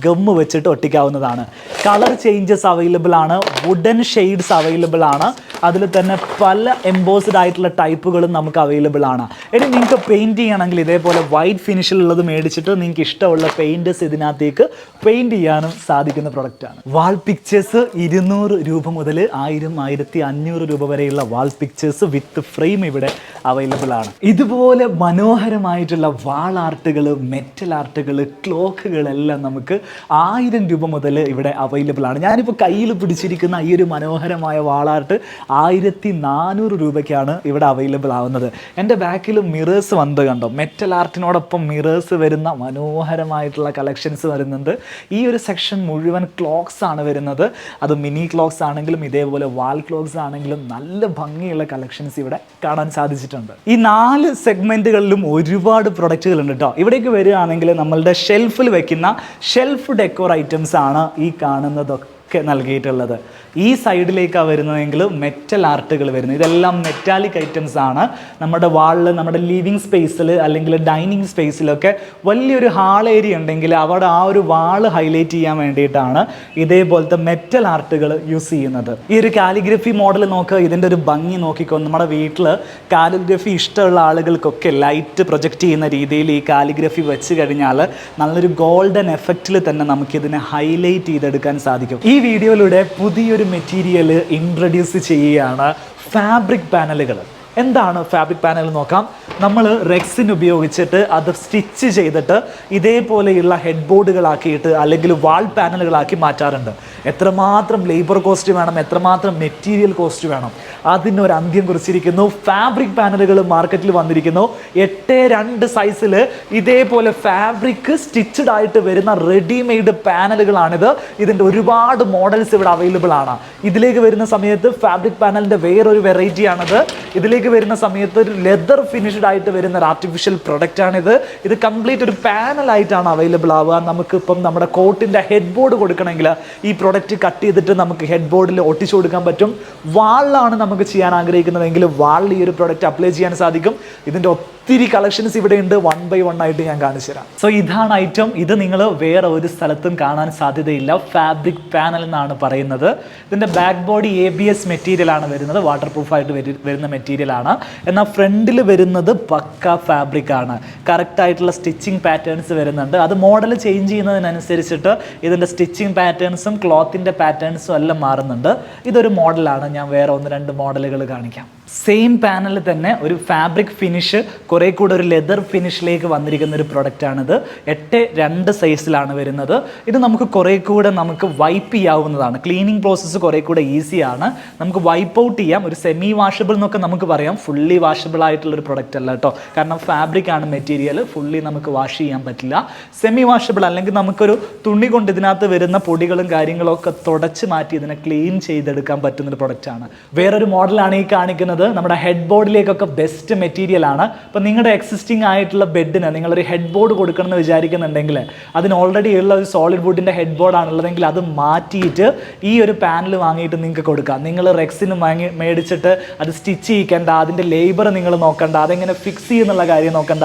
ഗമ്മ് വെച്ചിട്ട് ഒട്ടിക്കാവുന്നതാണ്. കളർ ചേഞ്ചസ് അവൈലബിൾ ആണ്, വുഡൻ ഷെയ്ഡ്സ് അവൈലബിൾ ആണ്. അതിൽ തന്നെ പല എംബോസ്ഡ് ആയിട്ടുള്ള ടൈപ്പുകളും നമുക്ക് അവൈലബിൾ ആണ്. ഇനി നിങ്ങൾക്ക് പെയിൻറ്റ് ചെയ്യണമെങ്കിൽ ഇതേപോലെ വൈറ്റ് ഫിനിഷിലുള്ളത് മേടിച്ചിട്ട് നിങ്ങൾക്ക് ഇഷ്ടമുള്ള പെയിൻറ്റേഴ്സ് ഇതിനകത്തേക്ക് പെയിൻറ്റ് ചെയ്യാനും സാധിക്കുന്ന പ്രൊഡക്റ്റാണ്. വാൾ പിക്ചേഴ്സ് 200 രൂപ മുതൽ 1000-1500 രൂപ വരെയുള്ള വാൾ പിക്ചേഴ്സ് വിത്ത് ഫ്രെയിം ഇവിടെ അവൈലബിൾ ആണ്. ഇതുപോലെ മനോഹരമായിട്ടുള്ള വാൾ ആർട്ടുകൾ, മെറ്റൽ ആർട്ടുകൾ, ക്ലോക്കുകളെല്ലാം നമുക്ക് 1000 രൂപ മുതൽ ഇവിടെ അവൈലബിൾ ആണ്. ഞാനിപ്പോൾ കയ്യിൽ പിടിച്ചിരിക്കുന്ന ഈ ഒരു മനോഹരമായ വാൾ ആർട്ട് 1400 രൂപയ്ക്കാണ് ഇവിടെ അവൈലബിൾ ആവുന്നത്. എൻ്റെ ബാക്കിൽ മിറേഴ്സ് വന്നത് കണ്ടോ? മെറ്റൽ ആർട്ടിനോടൊപ്പം മിറേഴ്സ് വരുന്ന മനോഹരമായിട്ടുള്ള കളക്ഷൻസ് വരുന്നുണ്ട്. ഈ ഒരു സെക്ഷൻ മുഴുവൻ ക്ലോക്സ് ആണ് വരുന്നത്. അത് മിനി ക്ലോക്സ് ആണെങ്കിലും ഇതേപോലെ വാൾ ക്ലോക്സ് ആണെങ്കിലും നല്ല ഭംഗിയുള്ള കളക്ഷൻസ് ഇവിടെ കാണാൻ സാധിച്ചിട്ടുണ്ട്. ഈ 4 സെഗ്മെൻറ്റുകളിലും ഒരുപാട് പ്രൊഡക്റ്റുകൾ ഉണ്ട് കേട്ടോ. ഇവിടേക്ക് വരികയാണെങ്കിൽ നമ്മളുടെ ഷെൽഫിൽ വെക്കുന്ന ഷെൽഫ് ഡെക്കോർ ഐറ്റംസ് ആണ് ഈ കാണുന്നതൊക്കെ നൽകിയിട്ടുള്ളത്. ഈ സൈഡിലേക്കാണ് വരുന്നതെങ്കിൽ മെറ്റൽ ആർട്ടുകൾ വരുന്നത്. ഇതെല്ലാം മെറ്റാലിക് ഐറ്റംസ് ആണ്. നമ്മുടെ വാളിൽ, നമ്മുടെ ലിവിങ് സ്പേസിൽ അല്ലെങ്കിൽ ഡൈനിങ് സ്പേസിലൊക്കെ വലിയൊരു ഹാൾ ഏരിയ ഉണ്ടെങ്കിൽ അവിടെ ആ ഒരു വാൾ ഹൈലൈറ്റ് ചെയ്യാൻ വേണ്ടിയിട്ടാണ് ഇതേപോലത്തെ മെറ്റൽ ആർട്ടുകൾ യൂസ് ചെയ്യുന്നത്. ഈ ഒരു കാലിഗ്രഫി മോഡൽ നോക്കുക, ഇതിൻ്റെ ഒരു ഭംഗി നോക്കിക്കോ. നമ്മുടെ വീട്ടിൽ കാലിഗ്രഫി ഇഷ്ടമുള്ള ആളുകൾക്കൊക്കെ ലൈറ്റ് പ്രൊജക്റ്റ് ചെയ്യുന്ന രീതിയിൽ ഈ കാലിഗ്രഫി വെച്ച് കഴിഞ്ഞാൽ നല്ലൊരു ഗോൾഡൻ എഫക്റ്റിൽ തന്നെ നമുക്കിതിനെ ഹൈലൈറ്റ് ചെയ്തെടുക്കാൻ സാധിക്കും. ഈ വീഡിയോയിലൂടെ പുതിയൊരു മെറ്റീരിയൽ ഇൻട്രൊഡ്യൂസ് ചെയ്യുകയാണ്, ഫാബ്രിക് പാനലുകൾ. എന്താണ് ഫാബ്രിക് പാനൽ നോക്കാം. നമ്മൾ റെക്സിൻ ഉപയോഗിച്ചിട്ട് അത് സ്റ്റിച്ച് ചെയ്തിട്ട് ഇതേപോലെയുള്ള ഹെഡ് ബോർഡുകളാക്കിയിട്ട് അല്ലെങ്കിൽ വാൾ പാനലുകളാക്കി മാറ്റാറുണ്ട്. എത്രമാത്രം ലേബർ കോസ്റ്റ് വേണം, എത്രമാത്രം മെറ്റീരിയൽ കോസ്റ്റ് വേണം, അതിനൊരു അന്ത്യം കുറിച്ചിരിക്കുന്നു. ഫാബ്രിക് പാനലുകൾ മാർക്കറ്റിൽ വന്നിരിക്കുന്നു. 8-2 സൈസിൽ ഇതേപോലെ ഫാബ്രിക് സ്റ്റിച്ചഡ് ആയിട്ട് വരുന്ന റെഡിമെയ്ഡ് പാനലുകളാണിത്. ഇതിൻ്റെ ഒരുപാട് മോഡൽസ് ഇവിടെ അവൈലബിൾ ആണ്. ഇതിലേക്ക് വരുന്ന സമയത്ത് ഫാബ്രിക് പാനലിൻ്റെ വേറൊരു വെറൈറ്റിയാണിത്. ഇതിലേക്ക് വരുന്ന സമയത്ത് ഒരു ലെതർ ഫിനിഷ്ഡ് ആയിട്ട് വരുന്ന ഒരു ആർട്ടിഫിഷ്യൽ പ്രൊഡക്റ്റാണിത്. ഇത് കംപ്ലീറ്റ് ഒരു പാനലായിട്ടാണ് അവൈലബിൾ ആവുക. നമുക്കിപ്പം നമ്മുടെ കോട്ടിൻ്റെ ഹെഡ് ബോർഡ് കൊടുക്കണമെങ്കിൽ ഈ പ്രൊഡക്റ്റ് കട്ട് ചെയ്തിട്ട് നമുക്ക് ഹെഡ് ബോർഡിൽ ഒട്ടിച്ചു കൊടുക്കാൻ പറ്റും. വാളിലാണ് നമുക്ക് ചെയ്യാൻ ആഗ്രഹിക്കുന്നതെങ്കിൽ വാളിൽ ഈ ഒരു പ്രൊഡക്റ്റ് അപ്ലൈ ചെയ്യാൻ സാധിക്കും. ഇതിൻ്റെ ഒത്തിരി കളക്ഷൻസ് ഇവിടെ ഉണ്ട്. 1 by 1 ആയിട്ട് ഞാൻ കാണിച്ചു തരാം. സോ ഇതാണ് ഐറ്റം. ഇത് നിങ്ങൾ വേറെ ഒരു സ്ഥലത്തും കാണാൻ സാധ്യതയില്ല. ഫാബ്രിക് പാനൽ എന്നാണ് പറയുന്നത്. ഇതിൻ്റെ ബാക്ക് ബോഡി ABS മെറ്റീരിയലാണ് വരുന്നത്. വാട്ടർ പ്രൂഫായിട്ട് വരുന്ന മെറ്റീരിയലാണ്. എന്നാൽ ഫ്രണ്ടിൽ വരുന്നത് പക്ക ഫാബ്രിക് ആണ്. കറക്റ്റായിട്ടുള്ള സ്റ്റിച്ചിങ് പാറ്റേൺസ് വരുന്നുണ്ട്. അത് മോഡൽ ചേഞ്ച് ചെയ്യുന്നതിനനുസരിച്ചിട്ട് ഇതിൻ്റെ സ്റ്റിച്ചിങ് പാറ്റേൺസും ക്ലോത്തിൻ്റെ പാറ്റേൺസും എല്ലാം മാറുന്നുണ്ട്. ഇതൊരു മോഡലാണ്. ഞാൻ വേറെ 1-2 മോഡലുകൾ കാണിക്കാം. സെയിം പാനലിൽ തന്നെ ഒരു ഫാബ്രിക് ഫിനിഷ് കുറേ കൂടെ ഒരു ലെതർ ഫിനിഷിലേക്ക് വന്നിരിക്കുന്ന ഒരു പ്രൊഡക്റ്റാണിത്. 8-2 സൈസിലാണ് വരുന്നത്. ഇത് നമുക്ക് കുറേ കൂടെ നമുക്ക് വൈപ്പ് ചെയ്യാവുന്നതാണ്. ക്ലീനിങ് പ്രോസസ്സ് കുറേ കൂടെ ഈസിയാണ്. നമുക്ക് വൈപ്പ് ഔട്ട് ചെയ്യാം. ഒരു സെമി വാഷബിൾ എന്നൊക്കെ നമുക്ക് പറയാം. ഫുള്ളി വാഷബിൾ ആയിട്ടുള്ളൊരു പ്രൊഡക്റ്റ് അല്ല കേട്ടോ. കാരണം ഫാബ്രിക് ആണ് മെറ്റീരിയൽ. ഫുള്ളി നമുക്ക് വാഷ് ചെയ്യാൻ പറ്റില്ല. സെമി വാഷബിൾ അല്ലെങ്കിൽ നമുക്കൊരു തുണി കൊണ്ട് ഇതിനകത്ത് വരുന്ന പൊടികളും കാര്യങ്ങളും ഒക്കെ തുടച്ച് മാറ്റി ഇതിനെ ക്ലീൻ ചെയ്തെടുക്കാൻ പറ്റുന്നൊരു പ്രൊഡക്റ്റാണ്. വേറൊരു മോഡലാണ് ഈ കാണിക്കുന്നത്. നമ്മുടെ ഹെഡ് ബോർഡിലേക്കൊക്കെ ബെസ്റ്റ് മെറ്റീരിയൽ ആണ്. ഇപ്പം നിങ്ങളുടെ എക്സിസ്റ്റിംഗ് ആയിട്ടുള്ള ബെഡിന് നിങ്ങളൊരു ഹെഡ് ബോർഡ് കൊടുക്കണം എന്ന് വിചാരിക്കുന്നുണ്ടെങ്കിൽ അതിന് ഓൾറെഡി ഉള്ള ഒരു സോളിഡ് വുഡിൻ്റെ ഹെഡ് ബോർഡ് ആണുള്ളതെങ്കിൽ അത് മാറ്റിയിട്ട് ഈ ഒരു പാനൽ വാങ്ങിയിട്ട് നിങ്ങൾക്ക് കൊടുക്കാം. നിങ്ങൾ റെക്സിന് മേടിച്ചിട്ട് അത് സ്റ്റിച്ച് ചെയ്യിക്കേണ്ട, അതിൻ്റെ ലേബർ നിങ്ങൾ നോക്കണ്ട, അതെങ്ങനെ ഫിക്സ് ചെയ്യുന്നുള്ള കാര്യം നോക്കണ്ട.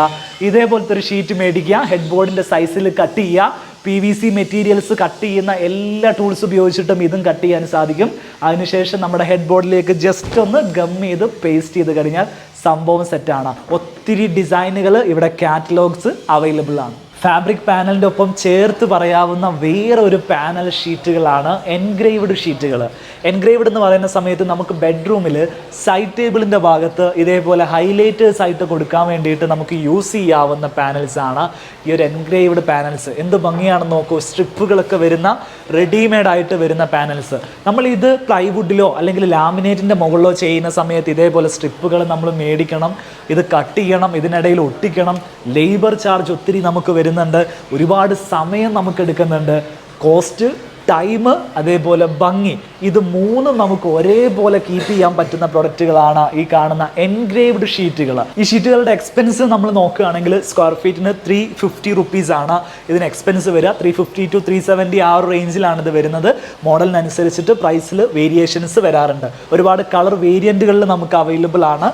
ഇതേപോലത്തെ ഒരു ഷീറ്റ് മേടിക്കുക, ഹെഡ് ബോർഡിൻ്റെ സൈസിൽ കട്ട് ചെയ്യുക. PVC മെറ്റീരിയൽസ് കട്ട് ചെയ്യുന്ന എല്ലാ ടൂൾസ് ഉപയോഗിച്ചിട്ടും ഇതും കട്ട് ചെയ്യാൻ സാധിക്കും. അതിനുശേഷം നമ്മുടെ ഹെഡ് ബോർഡിലേക്ക് ജസ്റ്റ് ഒന്ന് ഗം ചെയ്ത് പേസ്റ്റ് ചെയ്ത് കഴിഞ്ഞാൽ സംഭവം സെറ്റാണ്. ഒത്തിരി ഡിസൈനുകൾ ഇവിടെ കാറ്റലോഗ്സ് അവൈലബിൾ ആണ്. ഫാബ്രിക് പാനലിൻ്റെ ഒപ്പം ചേർത്ത് പറയാവുന്ന വേറെ ഒരു പാനൽ ഷീറ്റുകളാണ് എൻഗ്രേവ്ഡ് ഷീറ്റുകൾ. എൻഗ്രേവ്ഡ് എന്ന് പറയുന്ന സമയത്ത് നമുക്ക് ബെഡ്റൂമിൽ സൈഡ് ടേബിളിൻ്റെ ഭാഗത്ത് ഇതേപോലെ ഹൈലൈറ്റേഴ്സ് ആയിട്ട് കൊടുക്കാൻ വേണ്ടിയിട്ട് നമുക്ക് യൂസ് ചെയ്യാവുന്ന പാനൽസ് ആണ് ഈ ഒരു എൻഗ്രേവ്ഡ് പാനൽസ്. എന്ത് ഭംഗിയാണെന്ന് നോക്കൂ. സ്ട്രിപ്പുകളൊക്കെ വരുന്ന റെഡിമെയ്ഡ് ആയിട്ട് വരുന്ന പാനൽസ്. നമ്മൾ ഇത് പ്ലൈവുഡിലോ അല്ലെങ്കിൽ ലാമിനേറ്റിൻ്റെ മുകളിലോ ചെയ്യുന്ന സമയത്ത് ഇതേപോലെ സ്ട്രിപ്പുകൾ നമ്മൾ മേടിക്കണം, ഇത് കട്ട് ചെയ്യണം, ഇതിനിടയിൽ ഒട്ടിക്കണം. ലേബർ ചാർജ് ഒത്തിരി നമുക്ക് വരുന്നുണ്ട്, ഒരുപാട് സമയം നമുക്ക് എടുക്കുന്നുണ്ട്. കോസ്റ്റ്, ടൈം, അതേപോലെ ഭംഗി, ഇത് മൂന്നും നമുക്ക് ഒരേപോലെ കീപ്പ് ചെയ്യാൻ പറ്റുന്ന പ്രൊഡക്റ്റുകളാണ് ഈ കാണുന്ന എൻഗ്രേവ്ഡ് ഷീറ്റുകൾ. ഈ ഷീറ്റുകളുടെ എക്സ്പെൻസ് നമ്മൾ നോക്കുകയാണെങ്കിൽ സ്ക്വയർ ഫീറ്റിന് 350 റുപ്പീസ് ആണ് ഇതിന് എക്സ്പെൻസ് വരിക. 350 to 370 ആ ഒരു റേഞ്ചിലാണ് ഇത് വരുന്നത്. മോഡലിനനുസരിച്ചിട്ട് പ്രൈസിൽ വേരിയേഷൻസ് വരാറുണ്ട്. ഒരുപാട് കളർ വേരിയൻറ്റുകളിൽ നമുക്ക് അവൈലബിൾ ആണ്.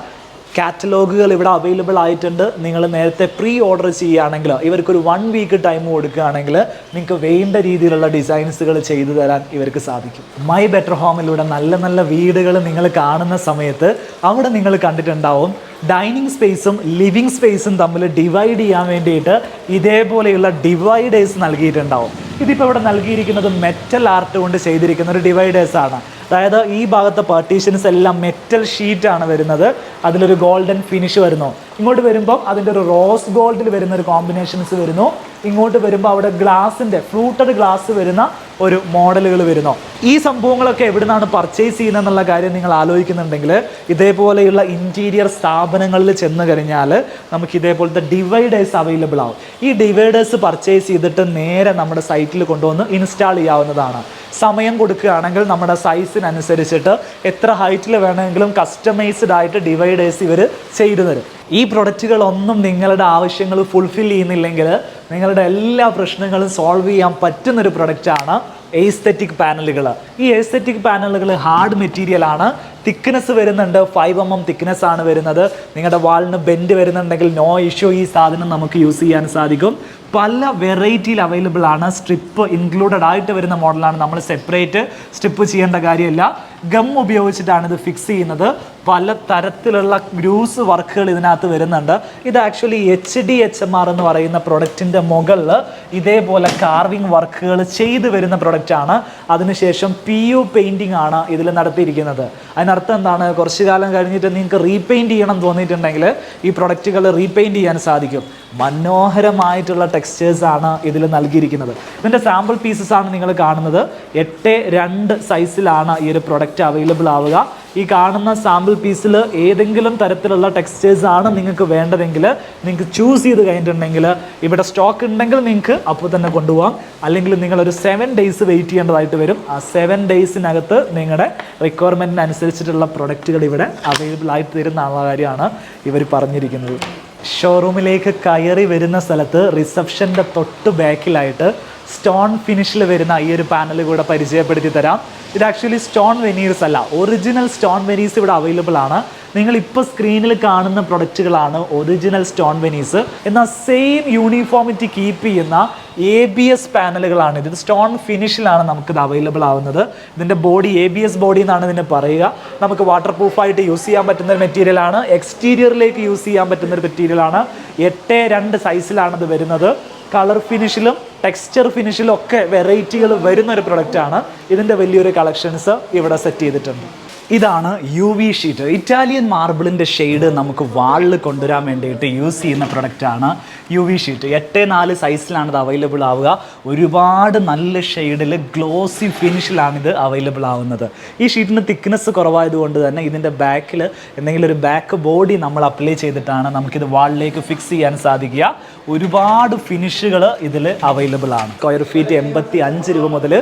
കാറ്റലോഗുകൾ ഇവിടെ അവൈലബിൾ ആയിട്ടുണ്ട്. നിങ്ങൾ നേരത്തെ പ്രീ ഓർഡർ ചെയ്യുകയാണെങ്കിൽ ഇവർക്കൊരു 1 വീക്ക് ടൈം കൊടുക്കുകയാണെങ്കിൽ നിങ്ങൾക്ക് വേണ്ട രീതിയിലുള്ള ഡിസൈൻസുകൾ ചെയ്തു തരാൻ ഇവർക്ക് സാധിക്കും. മൈ ബെറ്റർ ഹോമിലൂടെ നല്ല നല്ല വീടുകൾ നിങ്ങൾ കാണുന്ന സമയത്ത് അവിടെ നിങ്ങൾ കണ്ടിട്ടുണ്ടാവും ഡൈനിങ് സ്പേസും ലിവിങ് സ്പേസും തമ്മിൽ ഡിവൈഡ് ചെയ്യാൻ വേണ്ടിയിട്ട് ഇതേപോലെയുള്ള ഡിവൈഡേഴ്സ് നൽകിയിട്ടുണ്ടാവും. ഇതിപ്പോൾ ഇവിടെ നൽകിയിരിക്കുന്നത് മെറ്റൽ ആർട്ട് കൊണ്ട് ചെയ്തിരിക്കുന്ന ഒരു ഡിവൈഡേഴ്സ് ആണ്. അതായത് ഈ ഭാഗത്തെ പാർട്ടീഷൻസ് എല്ലാം മെറ്റൽ ഷീറ്റാണ് വരുന്നത്. അതിലൊരു ഗോൾഡൻ ഫിനിഷ് വരുന്നു. ഇങ്ങോട്ട് വരുമ്പോൾ അതിൻ്റെ ഒരു റോസ് ഗോൾഡിൽ വരുന്ന ഒരു കോമ്പിനേഷൻസ് വരുന്നു. ഇങ്ങോട്ട് വരുമ്പോൾ അവിടെ ഗ്ലാസിൻ്റെ ഫ്ലൂട്ടഡ് ഗ്ലാസ് വരുന്ന ഒരു മോഡലുകൾ വരുന്നു. ഈ സംഭവങ്ങളൊക്കെ എവിടെ നിന്നാണ് പർച്ചേസ് ചെയ്യുന്നത് എന്നുള്ള കാര്യം നിങ്ങൾ ആലോചിക്കുന്നുണ്ടെങ്കിൽ ഇതേപോലെയുള്ള ഇൻറ്റീരിയർ സ്ഥാപനങ്ങളിൽ ചെന്ന് കഴിഞ്ഞാൽ നമുക്ക് ഇതേപോലത്തെ ഡിവൈഡേഴ്സ് അവൈലബിൾ ആവും. ഈ ഡിവൈഡേഴ്സ് പർച്ചേസ് ചെയ്തിട്ട് നേരെ നമ്മുടെ സൈറ്റിൽ കൊണ്ടുവന്ന് ഇൻസ്റ്റാൾ ചെയ്യാവുന്നതാണ്. സമയം കൊടുക്കുകയാണെങ്കിൽ നമ്മുടെ സൈസിനനുസരിച്ചിട്ട് എത്ര ഹൈറ്റിൽ വേണമെങ്കിലും കസ്റ്റമൈസ്ഡ് ആയിട്ട് ഡിവൈഡേഴ്സ് ഇവർ ചെയ്തു തരും. ഈ പ്രൊഡക്റ്റുകളൊന്നും നിങ്ങളുടെ ആവശ്യങ്ങൾ ഫുൾഫിൽ ചെയ്യുന്നില്ലെങ്കിൽ നിങ്ങളുടെ എല്ലാ പ്രശ്നങ്ങളും സോൾവ് ചെയ്യാൻ പറ്റുന്നൊരു പ്രൊഡക്റ്റാണ് എസ്തെറ്റിക് പാനലുകൾ. ഈ എസ്തെറ്റിക് പാനലുകൾ ഹാർഡ് മെറ്റീരിയൽ ആണ്. തിക്നെസ് വരുന്നുണ്ട്, 5 mm തിക്നെസ് ആണ് വരുന്നത്. നിങ്ങളുടെ വാളിന് ബെൻഡ് വരുന്നുണ്ടെങ്കിൽ നോ ഇഷ്യൂ, ഈ സാധനം നമുക്ക് യൂസ് ചെയ്യാൻ സാധിക്കും. പല വെറൈറ്റിയിൽ അവൈലബിൾ ആണ്. സ്ട്രിപ്പ് ഇൻക്ലൂഡഡ് ആയിട്ട് വരുന്ന മോഡലാണ്. നമ്മൾ സെപ്പറേറ്റ് സ്ട്രിപ്പ് ചെയ്യേണ്ട കാര്യമില്ല. ഗം ഉപയോഗിച്ചിട്ടാണ് ഇത് ഫിക്സ് ചെയ്യുന്നത്. പല തരത്തിലുള്ള ഗ്രൂസ് വർക്കുകൾ ഇതിനകത്ത് വരുന്നുണ്ട്. ഇത് ആക്ച്വലി HDHMR എന്ന് പറയുന്ന പ്രൊഡക്റ്റിൻ്റെ മുകളിൽ ഇതേപോലെ കാർവിങ് വർക്കുകൾ ചെയ്ത് വരുന്ന പ്രൊഡക്റ്റാണ്. അതിനുശേഷം PU പെയിൻറ്റിംഗ് ആണ് ഇതിൽ നടത്തിയിരിക്കുന്നത്. അതിനർത്ഥം എന്താണ്? കുറച്ച് കാലം കഴിഞ്ഞിട്ട് നിങ്ങൾക്ക് റീപെയിൻറ്റ് ചെയ്യണം തോന്നിയിട്ടുണ്ടെങ്കിൽ ഈ പ്രൊഡക്റ്റുകൾ റീപെയിൻറ്റ് ചെയ്യാൻ സാധിക്കും. മനോഹരമായിട്ടുള്ള ടെക്സ്റ്റേഴ്സാണ് ഇതിൽ നൽകിയിരിക്കുന്നത്. ഇതിൻ്റെ സാമ്പിൾ പീസസ് ആണ് നിങ്ങൾ കാണുന്നത്. 8-2 സൈസിലാണ് ഈ ഒരു പ്രൊഡക്റ്റ് അവൈലബിൾ ആവുക. ഈ കാണുന്ന സാമ്പിൾ പീസിൽ ഏതെങ്കിലും തരത്തിലുള്ള ടെക്സ്റ്റേഴ്സ് ആണ് നിങ്ങൾക്ക് വേണ്ടതെങ്കിൽ നിങ്ങൾക്ക് ചൂസ് ചെയ്ത് കഴിഞ്ഞിട്ടുണ്ടെങ്കിൽ ഇവിടെ സ്റ്റോക്ക് ഉണ്ടെങ്കിൽ നിങ്ങൾക്ക് അപ്പോൾ തന്നെ കൊണ്ടുപോകാം. അല്ലെങ്കിൽ നിങ്ങളൊരു 7 days വെയിറ്റ് ചെയ്യേണ്ടതായിട്ട് വരും. ആ 7 daysനകത്ത് നിങ്ങളുടെ റിക്വയർമെൻറ്റിനനുസരിച്ചിട്ടുള്ള പ്രൊഡക്റ്റുകൾ ഇവിടെ അവൈലബിൾ ആയിട്ട് തരുന്ന കാര്യമാണ് ഇവർ പറഞ്ഞിരിക്കുന്നത്. ഷോറൂമിലേക്ക് കയറി വരുന്ന സ്ഥലത്ത് റിസപ്ഷൻ്റെ തൊട്ട് ബാക്കിലായിട്ട് സ്റ്റോൺ ഫിനിഷിൽ വരുന്ന ഈ ഒരു പാനൽ കൂടെ പരിചയപ്പെടുത്തി തരാം. ഇത് ആക്ച്വലി സ്റ്റോൺ വെനീർസ് അല്ല, ഒറിജിനൽ സ്റ്റോൺ വെനീസ് ഇവിടെ അവൈലബിൾ ആണ്. നിങ്ങളിപ്പോൾ സ്ക്രീനിൽ കാണുന്ന പ്രൊഡക്റ്റുകളാണ് ഒറിജിനൽ സ്റ്റോൺ വെനീസ്. എന്നാൽ സെയിം യൂണിഫോമിറ്റി കീപ്പ് ചെയ്യുന്ന ABS പാനലുകളാണ്. ഇത് സ്റ്റോൺ ഫിനിഷിലാണ് നമുക്കിത് അവൈലബിൾ ആവുന്നത്. ഇതിൻ്റെ ബോഡി ABS ബോഡി എന്നാണ് ഇതിനെ പറയുക. നമുക്ക് വാട്ടർ പ്രൂഫായിട്ട് യൂസ് ചെയ്യാൻ പറ്റുന്ന ഒരു മെറ്റീരിയലാണ്. എക്സ്റ്റീരിയറിലേക്ക് യൂസ് ചെയ്യാൻ പറ്റുന്ന ഒരു മെറ്റീരിയലാണ്. 8-2 സൈസിലാണ് ഇത് വരുന്നത്. കളർ ഫിനിഷിലും ടെക്സ്ചർ ഫിനിഷിലും ഒക്കെ വെറൈറ്റികൾ വരുന്ന ഒരു പ്രൊഡക്റ്റാണ്. ഇതിൻ്റെ വലിയൊരു കളക്ഷൻസ് ഇവിടെ സെറ്റ് ചെയ്തിട്ടുണ്ട്. ഇതാണ് UV ഷീറ്റ്. ഇറ്റാലിയൻ മാർബിളിൻ്റെ ഷെയ്ഡ് നമുക്ക് വാളിൽ കൊണ്ടുവരാൻ വേണ്ടിയിട്ട് യൂസ് ചെയ്യുന്ന പ്രൊഡക്റ്റാണ് UV ഷീറ്റ്. 8-4 സൈസിലാണ് ഇത് അവൈലബിൾ ആവുക. ഒരുപാട് നല്ല ഷെയ്ഡിൽ ഗ്ലോസി ഫിനിഷിലാണ് ഇത് അവൈലബിൾ ആവുന്നത്. ഈ ഷീറ്റിന് തിക്നെസ് കുറവായതുകൊണ്ട് തന്നെ ഇതിൻ്റെ ബാക്കിൽ എന്തെങ്കിലും ഒരു ബാക്ക് ബോഡി നമ്മൾ അപ്ലൈ ചെയ്തിട്ടാണ് നമുക്കിത് വാളിലേക്ക് ഫിക്സ് ചെയ്യാൻ സാധിക്കുക. ഒരുപാട് ഫിനിഷുകൾ ഇതിൽ അവൈലബിൾ ആണ്. സ്ക്വയർ ഫീറ്റ് 85 രൂപ മുതൽ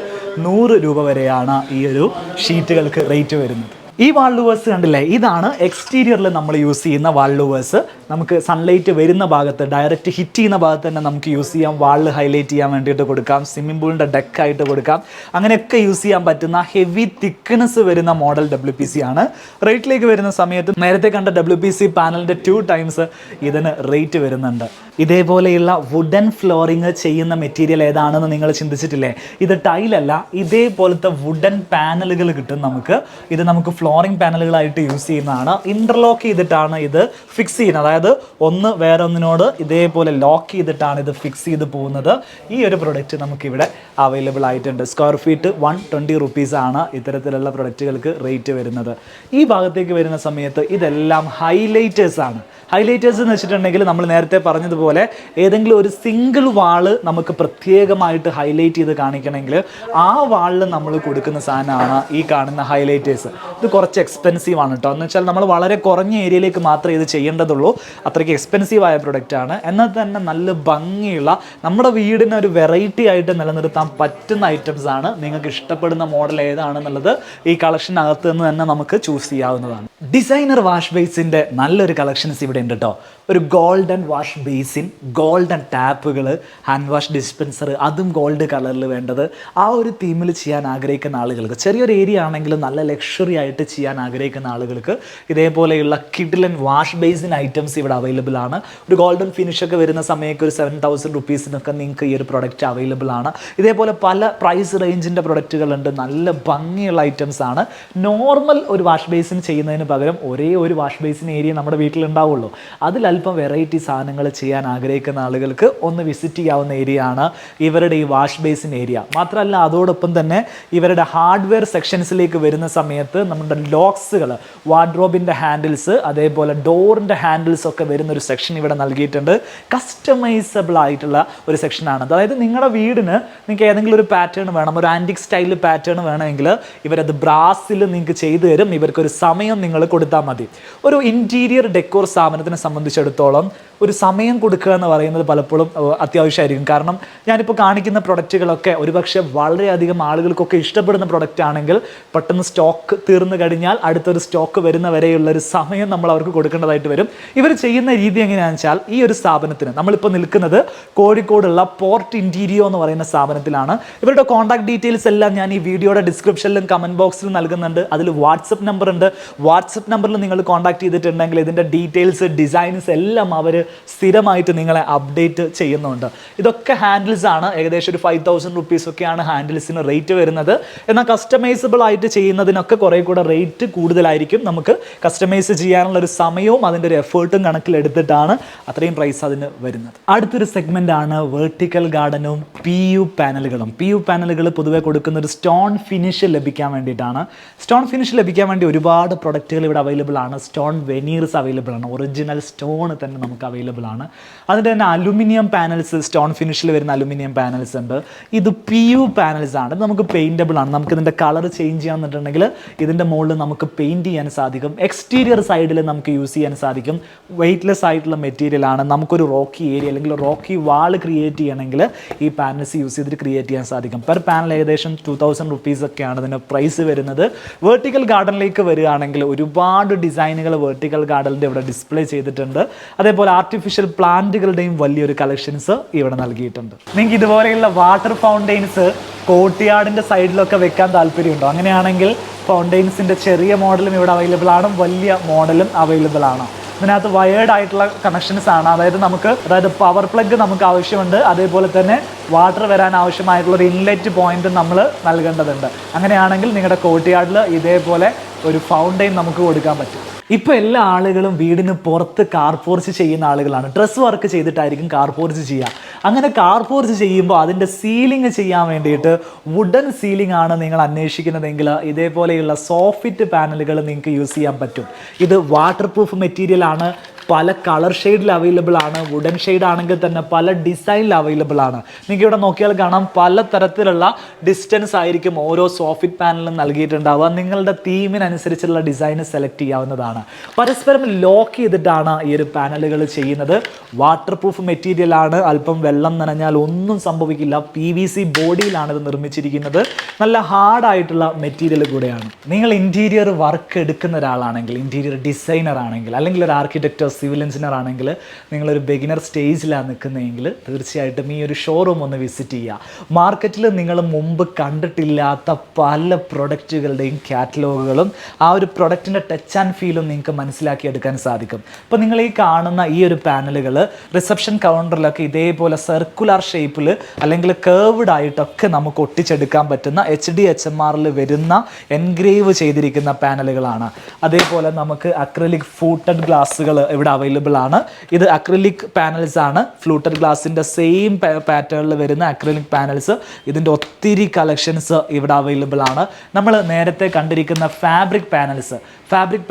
100 രൂപ വരെയാണ് ഈ ഒരു ഷീറ്റുകൾക്ക് റേറ്റ് വരുന്നത്. ഈ വാൾ ലൂവേഴ്സ് കണ്ടില്ലേ, ഇതാണ് എക്സ്റ്റീരിയറിൽ നമ്മൾ യൂസ് ചെയ്യുന്ന വാൾ ലൂവേഴ്സ്. നമുക്ക് സൺലൈറ്റ് വരുന്ന ഭാഗത്ത് ഡയറക്റ്റ് ഹിറ്റ് ചെയ്യുന്ന ഭാഗത്ത് തന്നെ നമുക്ക് യൂസ് ചെയ്യാം. വാളിൽ ഹൈലൈറ്റ് ചെയ്യാൻ വേണ്ടിയിട്ട് കൊടുക്കാം, സ്വിമ്മിംഗ് പൂളിൻ്റെ ഡെക്കായിട്ട് കൊടുക്കാം. അങ്ങനെയൊക്കെ യൂസ് ചെയ്യാൻ പറ്റുന്ന ഹെവി തിക്നെസ് വരുന്ന മോഡൽ WPC ആണ്. റേറ്റിലേക്ക് വരുന്ന സമയത്ത് നേരത്തെ കണ്ട WPC പാനലിൻ്റെ 2 ടൈംസ് ഇതിന് റേറ്റ് വരുന്നുണ്ട്. ഇതേപോലെയുള്ള വുഡൻ ഫ്ലോറിങ് ചെയ്യുന്ന മെറ്റീരിയൽ ഏതാണെന്ന് നിങ്ങൾ ചിന്തിച്ചിട്ടില്ലേ? ഇത് ടൈലല്ല, ഇതേപോലത്തെ വുഡൻ പാനലുകൾ കിട്ടും നമുക്ക്. ഇത് നമുക്ക് ഫ്ലോറിംഗ് പാനലുകളായിട്ട് യൂസ് ചെയ്യുന്നതാണ്. ഇൻ്റർലോക്ക് ചെയ്തിട്ടാണ് ഇത് ഫിക്സ് ചെയ്യുന്നത്. അതായത് ഒന്ന് വേറെ ഒന്നിനോട് ഇതേപോലെ ലോക്ക് ചെയ്തിട്ടാണ് ഇത് ഫിക്സ് ചെയ്ത് പോകുന്നത്. ഈ ഒരു പ്രൊഡക്റ്റ് നമുക്കിവിടെ അവൈലബിൾ ആയിട്ടുണ്ട്. സ്ക്വയർ ഫീറ്റ് 120 റുപ്പീസാണ് ഇത്തരത്തിലുള്ള പ്രൊഡക്റ്റുകൾക്ക് റേറ്റ് വരുന്നത്. ഈ ഭാഗത്തേക്ക് വരുന്ന സമയത്ത് ഇതെല്ലാം ഹൈലൈറ്റേഴ്സാണ്. ഹൈലൈറ്റേഴ്സ് എന്ന് വെച്ചിട്ടുണ്ടെങ്കിൽ നമ്മൾ നേരത്തെ പറഞ്ഞതുപോലെ ഏതെങ്കിലും ഒരു സിംഗിൾ വാള് നമുക്ക് പ്രത്യേകമായിട്ട് ഹൈലൈറ്റ് ചെയ്ത് കാണിക്കണമെങ്കിൽ ആ വാളിൽ നമ്മൾ കൊടുക്കുന്ന സാധനമാണ് ഈ കാണുന്ന ഹൈലൈറ്റേഴ്സ്. ഇത് കുറച്ച് എക്സ്പെൻസീവ് ആണ് കേട്ടോ. എന്ന് വെച്ചാൽ നമ്മൾ വളരെ കുറഞ്ഞ ഏരിയയിലേക്ക് മാത്രമേ ഇത് ചെയ്യേണ്ടതുള്ളൂ. അത്രയ്ക്ക് എക്സ്പെൻസീവ് ആയ പ്രൊഡക്റ്റാണ്. എന്നാൽ തന്നെ നല്ല ഭംഗിയുള്ള നമ്മുടെ വീടിന് ഒരു വെറൈറ്റി ആയിട്ട് നിലനിർത്താൻ പറ്റുന്ന ഐറ്റംസ് ആണ്. നിങ്ങൾക്ക് ഇഷ്ടപ്പെടുന്ന മോഡൽ ഏതാണെന്നുള്ളത് ഈ കളക്ഷനകത്ത് നിന്ന് തന്നെ നമുക്ക് ചൂസ് ചെയ്യാവുന്നതാണ്. ഡിസൈനർ വാഷ് ബേസിൻ്റെ നല്ലൊരു കളക്ഷൻസ് ഇവിടെ ഉണ്ട് കേട്ടോ. ഒരു ഗോൾഡൻ വാഷ് ബേസിൻ, ഗോൾഡൻ ടാപ്പുകൾ, ഹാൻഡ് വാഷ് ഡിസ്പെൻസർ, അതും ഗോൾഡ് കളറിൽ വേണ്ടത്. ആ ഒരു തീമിൽ ചെയ്യാൻ ആഗ്രഹിക്കുന്ന ആളുകൾക്ക്, ചെറിയൊരു ഏരിയ ആണെങ്കിലും നല്ല ലക്ഷറി ആയിട്ട് ചെയ്യാൻ ആഗ്രഹിക്കുന്ന ആളുകൾക്ക് ഇതേപോലെയുള്ള കിഡിലൻ വാഷ് ബേസിൻ ഐറ്റംസ് ഇവിടെ അവൈലബിൾ ആണ്. ഒരു ഗോൾഡൻ ഫിനിഷൊക്കെ വരുന്ന സമയത്ത് ഒരു 7000 റുപ്പീസിനൊക്കെ നിങ്ങൾക്ക് ഈ ഒരു പ്രൊഡക്റ്റ് അവൈലബിൾ ആണ്. ഇതേപോലെ പല പ്രൈസ് റേഞ്ചിൻ്റെ പ്രൊഡക്റ്റുകളുണ്ട്. നല്ല ഭംഗിയുള്ള ഐറ്റംസ് ആണ്. നോർമൽ ഒരു വാഷ് ബേസിൻ ചെയ്യുന്നതിന് പകരം ഒരേ ഒരു വാഷ് ബേസിൻ ഏരിയ നമ്മുടെ വീട്ടിലുണ്ടാവുള്ളൂ. അതിലല്പം വെറൈറ്റി സാധനങ്ങൾ ചെയ്യാൻ ആഗ്രഹിക്കുന്ന ആളുകൾക്ക് ഒന്ന് വിസിറ്റ് ചെയ്യാവുന്ന ഏരിയ ആണ് ഇവരുടെ ഈ വാഷ് ബേസിൻ ഏരിയ. മാത്രമല്ല അതോടൊപ്പം തന്നെ ഇവരുടെ ഹാർഡ്വെയർ സെക്ഷൻസിലേക്ക് വരുന്ന സമയത്ത് നമ്മുടെ ലോക്സുകൾ, വാർഡ്രോബിൻ്റെ ഹാൻഡിൽസ്, അതേപോലെ ഡോറിൻ്റെ ഹാൻഡിൽസ് ഒക്കെ വരുന്നൊരു സെക്ഷൻ ഇവിടെ നൽകിയിട്ടുണ്ട്. കസ്റ്റമൈസബിൾ ആയിട്ടുള്ള ഒരു സെക്ഷനാണ്. അതായത് നിങ്ങളുടെ വീടിന് നിങ്ങൾക്ക് ഏതെങ്കിലും ഒരു പാറ്റേൺ വേണം, ഒരു ആൻറ്റിക് സ്റ്റൈൽ പാറ്റേൺ വേണമെങ്കിൽ ഇവരത് ബ്രാസിൽ നിങ്ങൾക്ക് ചെയ്തു തരും. ഇവർക്കൊരു സമയം നിങ്ങൾ കൊടുത്താൽ മതി. ഒരു ഇൻറ്റീരിയർ ഡെക്കോർ സ്ഥാപനത്തിനെ സംബന്ധിച്ചിടത്തോളം ഒരു സമയം കൊടുക്കുക എന്ന് പറയുന്നത് പലപ്പോഴും അത്യാവശ്യമായിരിക്കും. കാരണം ഞാനിപ്പോൾ കാണിക്കുന്ന പ്രൊഡക്റ്റുകളൊക്കെ ഒരുപക്ഷെ വളരെയധികം ആളുകൾക്കൊക്കെ ഇഷ്ടപ്പെടുന്ന പ്രൊഡക്റ്റ് ആണെങ്കിൽ പെട്ടെന്ന് സ്റ്റോക്ക് തീർന്നു കഴിഞ്ഞാൽ അടുത്തൊരു സ്റ്റോക്ക് വരുന്ന വരെയുള്ളൊരു സമയം നമ്മൾ അവർക്ക് കൊടുക്കേണ്ടതായിട്ട് വരും. ഇവർ ചെയ്യുന്ന രീതി എങ്ങനെയാണെന്ന് വെച്ചാൽ, ഈ ഒരു സ്ഥാപനത്തിന് നമ്മളിപ്പോൾ നിൽക്കുന്നത് കോഴിക്കോടുള്ള പോർട്ട് ഇൻറ്റീരിയോ എന്ന് പറയുന്ന സ്ഥാപനത്തിലാണ്. ഇവരുടെ കോൺടാക്ട് ഡീറ്റെയിൽസ് എല്ലാം ഞാൻ ഈ വീഡിയോയുടെ ഡിസ്ക്രിപ്ഷനിലും കമൻറ്റ് ബോക്സിലും നൽകുന്നുണ്ട്. അതിൽ വാട്സപ്പ് നമ്പർ ഉണ്ട്. വാട്സപ്പ് നമ്പറിൽ നിങ്ങൾ കോൺടാക്ട് ചെയ്തിട്ടുണ്ടെങ്കിൽ ഇതിൻ്റെ ഡീറ്റെയിൽസ്, ഡിസൈൻസ് എല്ലാം അവർ സ്ഥിരമായിട്ട് നിങ്ങളെ അപ്ഡേറ്റ് ചെയ്യുന്നുണ്ട്. ഇതൊക്കെ ഹാൻഡിൽസ് ആണ്. ഏകദേശം ഒരു 5000 റുപ്പീസൊക്കെയാണ് ഹാൻഡിൽസിന് റേറ്റ് വരുന്നത്. എന്നാൽ കസ്റ്റമൈസബിൾ ആയിട്ട് ചെയ്യുന്നതിനൊക്കെ കുറേ കൂടെ റേറ്റ് കൂടുതലായിരിക്കും. നമുക്ക് കസ്റ്റമൈസ് ചെയ്യാനുള്ള ഒരു സമയവും അതിൻ്റെ ഒരു എഫേർട്ടും കണക്കിലെടുത്തിട്ടാണ് അത്രയും പ്രൈസ് അതിന് വരുന്നത്. അടുത്തൊരു സെഗ്മെൻ്റ് ആണ് വെർട്ടിക്കൽ ഗാർഡനും PU പാനലുകളും. PU പാനലുകൾ പൊതുവെ കൊടുക്കുന്ന ഒരു സ്റ്റോൺ ഫിനിഷ് ലഭിക്കാൻ വേണ്ടിയിട്ടാണ്. സ്റ്റോൺ ഫിനിഷ് ലഭിക്കാൻ വേണ്ടി ഒരുപാട് പ്രൊഡക്റ്റുകൾ ഇവിടെ അവൈലബിൾ ആണ്. സ്റ്റോൺ വെനീർസ് അവൈലബിൾ ആണ്. ഒറിജിനൽ സ്റ്റോൺ തന്നെ നമുക്ക് അവൈലബിൾ ആണ്. അതിൻ്റെ തന്നെ അലുമിനിയം പാനൽസ്, സ്റ്റോൺ ഫിനിഷിൽ വരുന്ന അലുമിനിയം പാനൽസ് ഉണ്ട്. ഇത് PU പാനൽസ് ആണ്. നമുക്ക് പെയിൻറ്റബിൾ ആണ്. നമുക്ക് ഇതിൻ്റെ കളർ ചേഞ്ച് ചെയ്യാന്നുണ്ടെങ്കിൽ ഇതിൻ്റെ മുകളിൽ നമുക്ക് പെയിൻറ്റ് ചെയ്യാൻ സാധിക്കും. എക്സ്റ്റീരിയർ സൈഡിൽ നമുക്ക് യൂസ് ചെയ്യാൻ സാധിക്കും. വെയ്റ്റ്ലെസ് ആയിട്ടുള്ള മെറ്റീരിയൽ ആണ്. നമുക്കൊരു റോക്കി ഏരിയ അല്ലെങ്കിൽ റോക്കി വാൾ ക്രിയേറ്റ് ചെയ്യണമെങ്കിൽ ഈ പാനൽസ് യൂസ് ചെയ്തിട്ട് ക്രിയേറ്റ് ചെയ്യാൻ സാധിക്കും. പെർ പാനൽ ഏകദേശം 2000 റുപ്പീസൊക്കെയാണ് ഇതിൻ്റെ പ്രൈസ് വരുന്നത്. വെർട്ടിക്കൽ ഗാർഡനിലേക്ക് വരികയാണെങ്കിൽ ഒരുപാട് ഡിസൈനുകൾ വെർട്ടിക്കൽ ഗാർഡനിൻ്റെ ഇവിടെ ഡിസ്പ്ലേ ചെയ്തിട്ടുണ്ട്. അതേപോലെ ആർട്ടിഫിഷ്യൽ പ്ലാന്റുകളുടെയും വലിയൊരു കളക്ഷൻസ് ഇവിടെ നൽകിയിട്ടുണ്ട്. നിങ്ങൾക്ക് ഇതുപോലെയുള്ള വാട്ടർ ഫൗണ്ടെയിൻസ് കോർട്ട്യാർഡിൻ്റെ സൈഡിലൊക്കെ വെക്കാൻ താല്പര്യമുണ്ടോ? അങ്ങനെയാണെങ്കിൽ ഫൗണ്ടെയിൻസിൻ്റെ ചെറിയ മോഡലും ഇവിടെ അവൈലബിൾ ആണ്, വലിയ മോഡലും അവൈലബിൾ ആണ്. ഇതിനകത്ത് വയേർഡ് ആയിട്ടുള്ള കണക്ഷൻസ് ആണ്. അതായത് പവർ പ്ലഗ് നമുക്ക് ആവശ്യമുണ്ട്. അതേപോലെ തന്നെ വാട്ടർ വരാൻ ആവശ്യമായിട്ടുള്ള ഒരു ഇൻലെറ്റ് പോയിന്റ് നമ്മൾ നൽകേണ്ടതുണ്ട്. അങ്ങനെയാണെങ്കിൽ നിങ്ങളുടെ കോർട്ട്യാർഡിൽ ഇതേപോലെ ഒരു ഫൗണ്ടെയിൻ നമുക്ക് കൊടുക്കാൻ പറ്റും. ഇപ്പോൾ എല്ലാ ആളുകളും വീടിന് പുറത്ത് കാർ പോർച്ച് ചെയ്യുന്ന ആളുകളാണ്. ഡ്രസ് വർക്ക് ചെയ്തിട്ടായിരിക്കും കാർ പോർച്ച് ചെയ്യുക. അങ്ങനെ കാർ പോർച്ച് ചെയ്യുമ്പോൾ അതിൻ്റെ സീലിംഗ് ചെയ്യാൻ വേണ്ടിയിട്ട് വുഡൻ സീലിംഗ് ആണ് നിങ്ങൾ അന്വേഷിക്കുന്നതെങ്കിൽ ഇതേപോലെയുള്ള സോഫിറ്റ് പാനലുകൾ നിങ്ങൾക്ക് യൂസ് ചെയ്യാൻ പറ്റും. ഇത് വാട്ടർ പ്രൂഫ് മെറ്റീരിയൽ ആണ്. പല കളർ ഷെയ്ഡിൽ അവൈലബിൾ ആണ്. വുഡൻ ഷെയ്ഡ് ആണെങ്കിൽ തന്നെ പല ഡിസൈനിൽ അവൈലബിൾ ആണ്. നിങ്ങൾക്ക് ഇവിടെ നോക്കിയാൽ കാണാം പല തരത്തിലുള്ള ഡിസ്റ്റൻസ് ആയിരിക്കും ഓരോ സോഫിറ്റ് പാനലും നൽകിയിട്ടുണ്ടാവുക. നിങ്ങളുടെ തീമിനനുസരിച്ചുള്ള ഡിസൈൻ സെലക്ട് ചെയ്യാവുന്നതാണ്. പരസ്പരം ലോക്ക് ചെയ്തിട്ടാണ് ഈ ഒരു പാനലുകൾ ചെയ്യുന്നത്. വാട്ടർ പ്രൂഫ് മെറ്റീരിയൽ ആണ്. അല്പം വെള്ളം നനഞ്ഞാൽ ഒന്നും സംഭവിക്കില്ല. PVC ബോഡിയിലാണ് ഇത് നിർമ്മിച്ചിരിക്കുന്നത്. നല്ല ഹാർഡായിട്ടുള്ള മെറ്റീരിയൽ കൂടെയാണ്. നിങ്ങൾ ഇൻറ്റീരിയർ വർക്ക് എടുക്കുന്ന ഒരാളാണെങ്കിൽ, ഇൻറ്റീരിയർ ഡിസൈനർ ആണെങ്കിൽ, അല്ലെങ്കിൽ ഒരു ആർക്കിടെക്റ്റോ സിവിൽ എഞ്ചിനീയർ ആണെങ്കിൽ, നിങ്ങളൊരു ബിഗിനർ സ്റ്റേജിലാണ് നിൽക്കുന്നതെങ്കിൽ തീർച്ചയായിട്ടും ഈ ഒരു ഷോറൂം ഒന്ന് വിസിറ്റ് ചെയ്യുക. മാർക്കറ്റിൽ നിങ്ങൾ മുമ്പ് കണ്ടിട്ടില്ലാത്ത പല പ്രൊഡക്റ്റുകളുടെയും കാറ്റലോഗുകളും ആ ഒരു പ്രൊഡക്റ്റിൻ്റെ ടച്ച് ആൻഡ് ഫീലും നിങ്ങൾക്ക് മനസ്സിലാക്കിയെടുക്കാൻ സാധിക്കും. ഇപ്പോൾ നിങ്ങൾ ഈ കാണുന്ന ഈ ഒരു പാനലുകൾ റിസപ്ഷൻ കൗണ്ടറിലൊക്കെ ഇതേപോലെ സർക്കുലർ ഷേപ്പിൽ അല്ലെങ്കിൽ കേർവ്ഡ് ആയിട്ടൊക്കെ നമുക്ക് ഒട്ടിച്ചെടുക്കാൻ പറ്റുന്ന HDHMR വരുന്ന എൻഗ്രേവ് ചെയ്തിരിക്കുന്ന പാനലുകളാണ്. അതേപോലെ നമുക്ക് അക്രിലിക് ഫ്ലൂട്ടഡ് ഗ്ലാസുകൾ ഇവിടെ അവൈലബിൾ ആണ്. ഇത് അക്രിലിക് പാനൽസ് ആണ്. ഫ്ലൂട്ടഡ് ഗ്ലാസിൻ്റെ സെയിം പാറ്റേണിൽ വരുന്ന അക്രിലിക് പാനൽസ്. ഇതിൻ്റെ ഒത്തിരി കളക്ഷൻസ് ഇവിടെ അവൈലബിൾ ആണ്. നമ്മൾ നേരത്തെ കണ്ടിരിക്കുന്ന ഫാബ്രിക്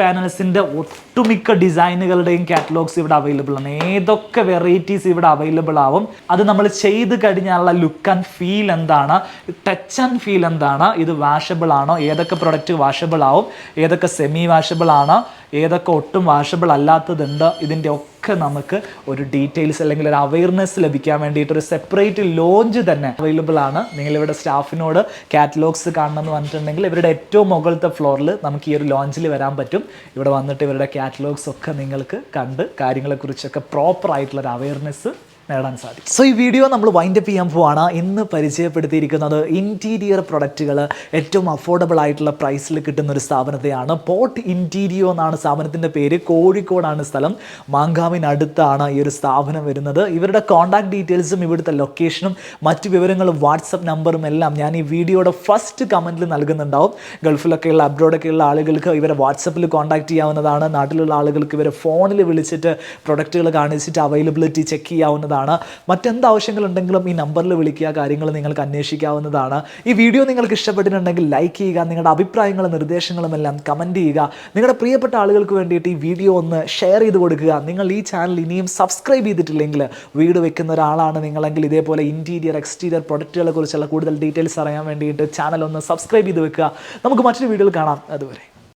പാനൽസിൻ്റെ ഒട്ടുമിക്ക ഡിസൈനുകളുടെയും കാറ്റലോഗ്സ് ഇവിടെ അവൈലബിൾ ആണ്. ഏതൊക്കെ വെറൈറ്റീസ് ഇവിടെ അവൈലബിൾ ആവും. അത് നമ്മൾ ചെയ്ത് കഴിഞ്ഞാലുള്ള ലുക്ക് ആൻഡ് ഫീൽ എന്താണ്, ടച്ച് ആൻഡ് ഫീൽ എന്താണ്, ഇത് വാഷബിൾ ആണോ, ഏതൊക്കെ പ്രൊഡക്റ്റ് വാഷബിൾ ആവും, ഏതൊക്കെ സെമി വാഷബിൾ ആണ്, ഏതൊക്കെ ഒട്ടും വാഷബിൾ അല്ലാത്തതുണ്ട്, ഇതിൻ്റെ ഒക്കെ നമുക്ക് ഒരു ഡീറ്റെയിൽസ് അല്ലെങ്കിൽ ഒരു അവയർനെസ് ലഭിക്കാൻ വേണ്ടിയിട്ട് ഒരു സെപ്പറേറ്റ് ലോഞ്ച് തന്നെ അവൈലബിൾ ആണ്. നിങ്ങളിവിടെ സ്റ്റാഫിനോട് കാറ്റലോഗ്സ് കാണണമെന്ന് പറഞ്ഞിട്ടുണ്ടെങ്കിൽ ഇവരുടെ ഏറ്റവും മുകളിലത്തെ ഫ്ലോറിൽ നമുക്ക് ഈ ഒരു ലോഞ്ചിൽ വരാൻ പറ്റും. ഇവിടെ വന്നിട്ട് ഇവരുടെ കാറ്റലോഗ്സ് ഒക്കെ നിങ്ങൾക്ക് കണ്ട് കാര്യങ്ങളെക്കുറിച്ചൊക്കെ പ്രോപ്പർ ആയിട്ടുള്ള ഒരു അവയർനെസ് നേടാൻ സാധിക്കും. സോ ഈ വീഡിയോ നമ്മൾ വൈൻഡപ്പ് ചെയ്യാൻ പോവാണ്. ഇന്ന് പരിചയപ്പെടുത്തിയിരിക്കുന്നത് ഇൻറ്റീരിയർ പ്രൊഡക്റ്റുകൾ ഏറ്റവും അഫോർഡബിൾ ആയിട്ടുള്ള പ്രൈസിൽ കിട്ടുന്ന ഒരു സ്ഥാപനത്തെയാണ്. പോർട്ട് ഇൻറ്റീരിയോ എന്നാണ് സ്ഥാപനത്തിൻ്റെ പേര്. കോഴിക്കോടാണ് സ്ഥലം. മാങ്കാവിനടുത്താണ് ഈ ഒരു സ്ഥാപനം വരുന്നത്. ഇവരുടെ കോൺടാക്ട് ഡീറ്റെയിൽസും ഇവിടുത്തെ ലൊക്കേഷനും മറ്റ് വിവരങ്ങളും വാട്സപ്പ് നമ്പറും എല്ലാം ഞാൻ ഈ വീഡിയോയുടെ ഫസ്റ്റ് കമൻറ്റിൽ നൽകുന്നുണ്ടാവും. ഗൾഫിലൊക്കെയുള്ള അബ്രോഡൊക്കെയുള്ള ആളുകൾക്ക് ഇവരെ വാട്സപ്പിൽ കോൺടാക്ട് ചെയ്യാവുന്നതാണ്. നാട്ടിലുള്ള ആളുകൾക്ക് ഇവരെ ഫോണിൽ വിളിച്ചിട്ട് പ്രൊഡക്റ്റുകൾ കാണിച്ചിട്ട് അവൈലബിലിറ്റി ചെക്ക് ചെയ്യാവുന്നതാണ്. മറ്റെന്ത് ആവശ്യങ്ങളുണ്ടെങ്കിലും ഈ നമ്പറിൽ വിളിക്കുക, കാര്യങ്ങൾ നിങ്ങൾക്ക് അന്വേഷിക്കാവുന്നതാണ്. ഈ വീഡിയോ നിങ്ങൾക്ക് ഇഷ്ടപ്പെട്ടിട്ടുണ്ടെങ്കിൽ ലൈക്ക് ചെയ്യുക. നിങ്ങളുടെ അഭിപ്രായങ്ങളും നിർദ്ദേശങ്ങളും എല്ലാം കമൻറ്റ് ചെയ്യുക. നിങ്ങളുടെ പ്രിയപ്പെട്ട ആളുകൾക്ക് വേണ്ടിയിട്ട് ഈ വീഡിയോ ഒന്ന് ഷെയർ ചെയ്ത് കൊടുക്കുക. നിങ്ങൾ ഈ ചാനൽ ഇനിയും സബ്സ്ക്രൈബ് ചെയ്തിട്ടില്ലെങ്കിൽ, വീട് വെക്കുന്ന ഒരാളാണ് നിങ്ങളെങ്കിൽ ഇതേപോലെ ഇൻറ്റീരിയർ എക്സ്റ്റീരിയർ പ്രൊഡക്റ്റുകളെ കുറിച്ചുള്ള കൂടുതൽ ഡീറ്റെയിൽസ് അറിയാൻ വേണ്ടിയിട്ട് ചാനൽ ഒന്ന് സബ്സ്ക്രൈബ് ചെയ്ത് വെക്കുക. നമുക്ക് മറ്റൊരു വീഡിയോയിൽ കാണാം. അതുവരെ.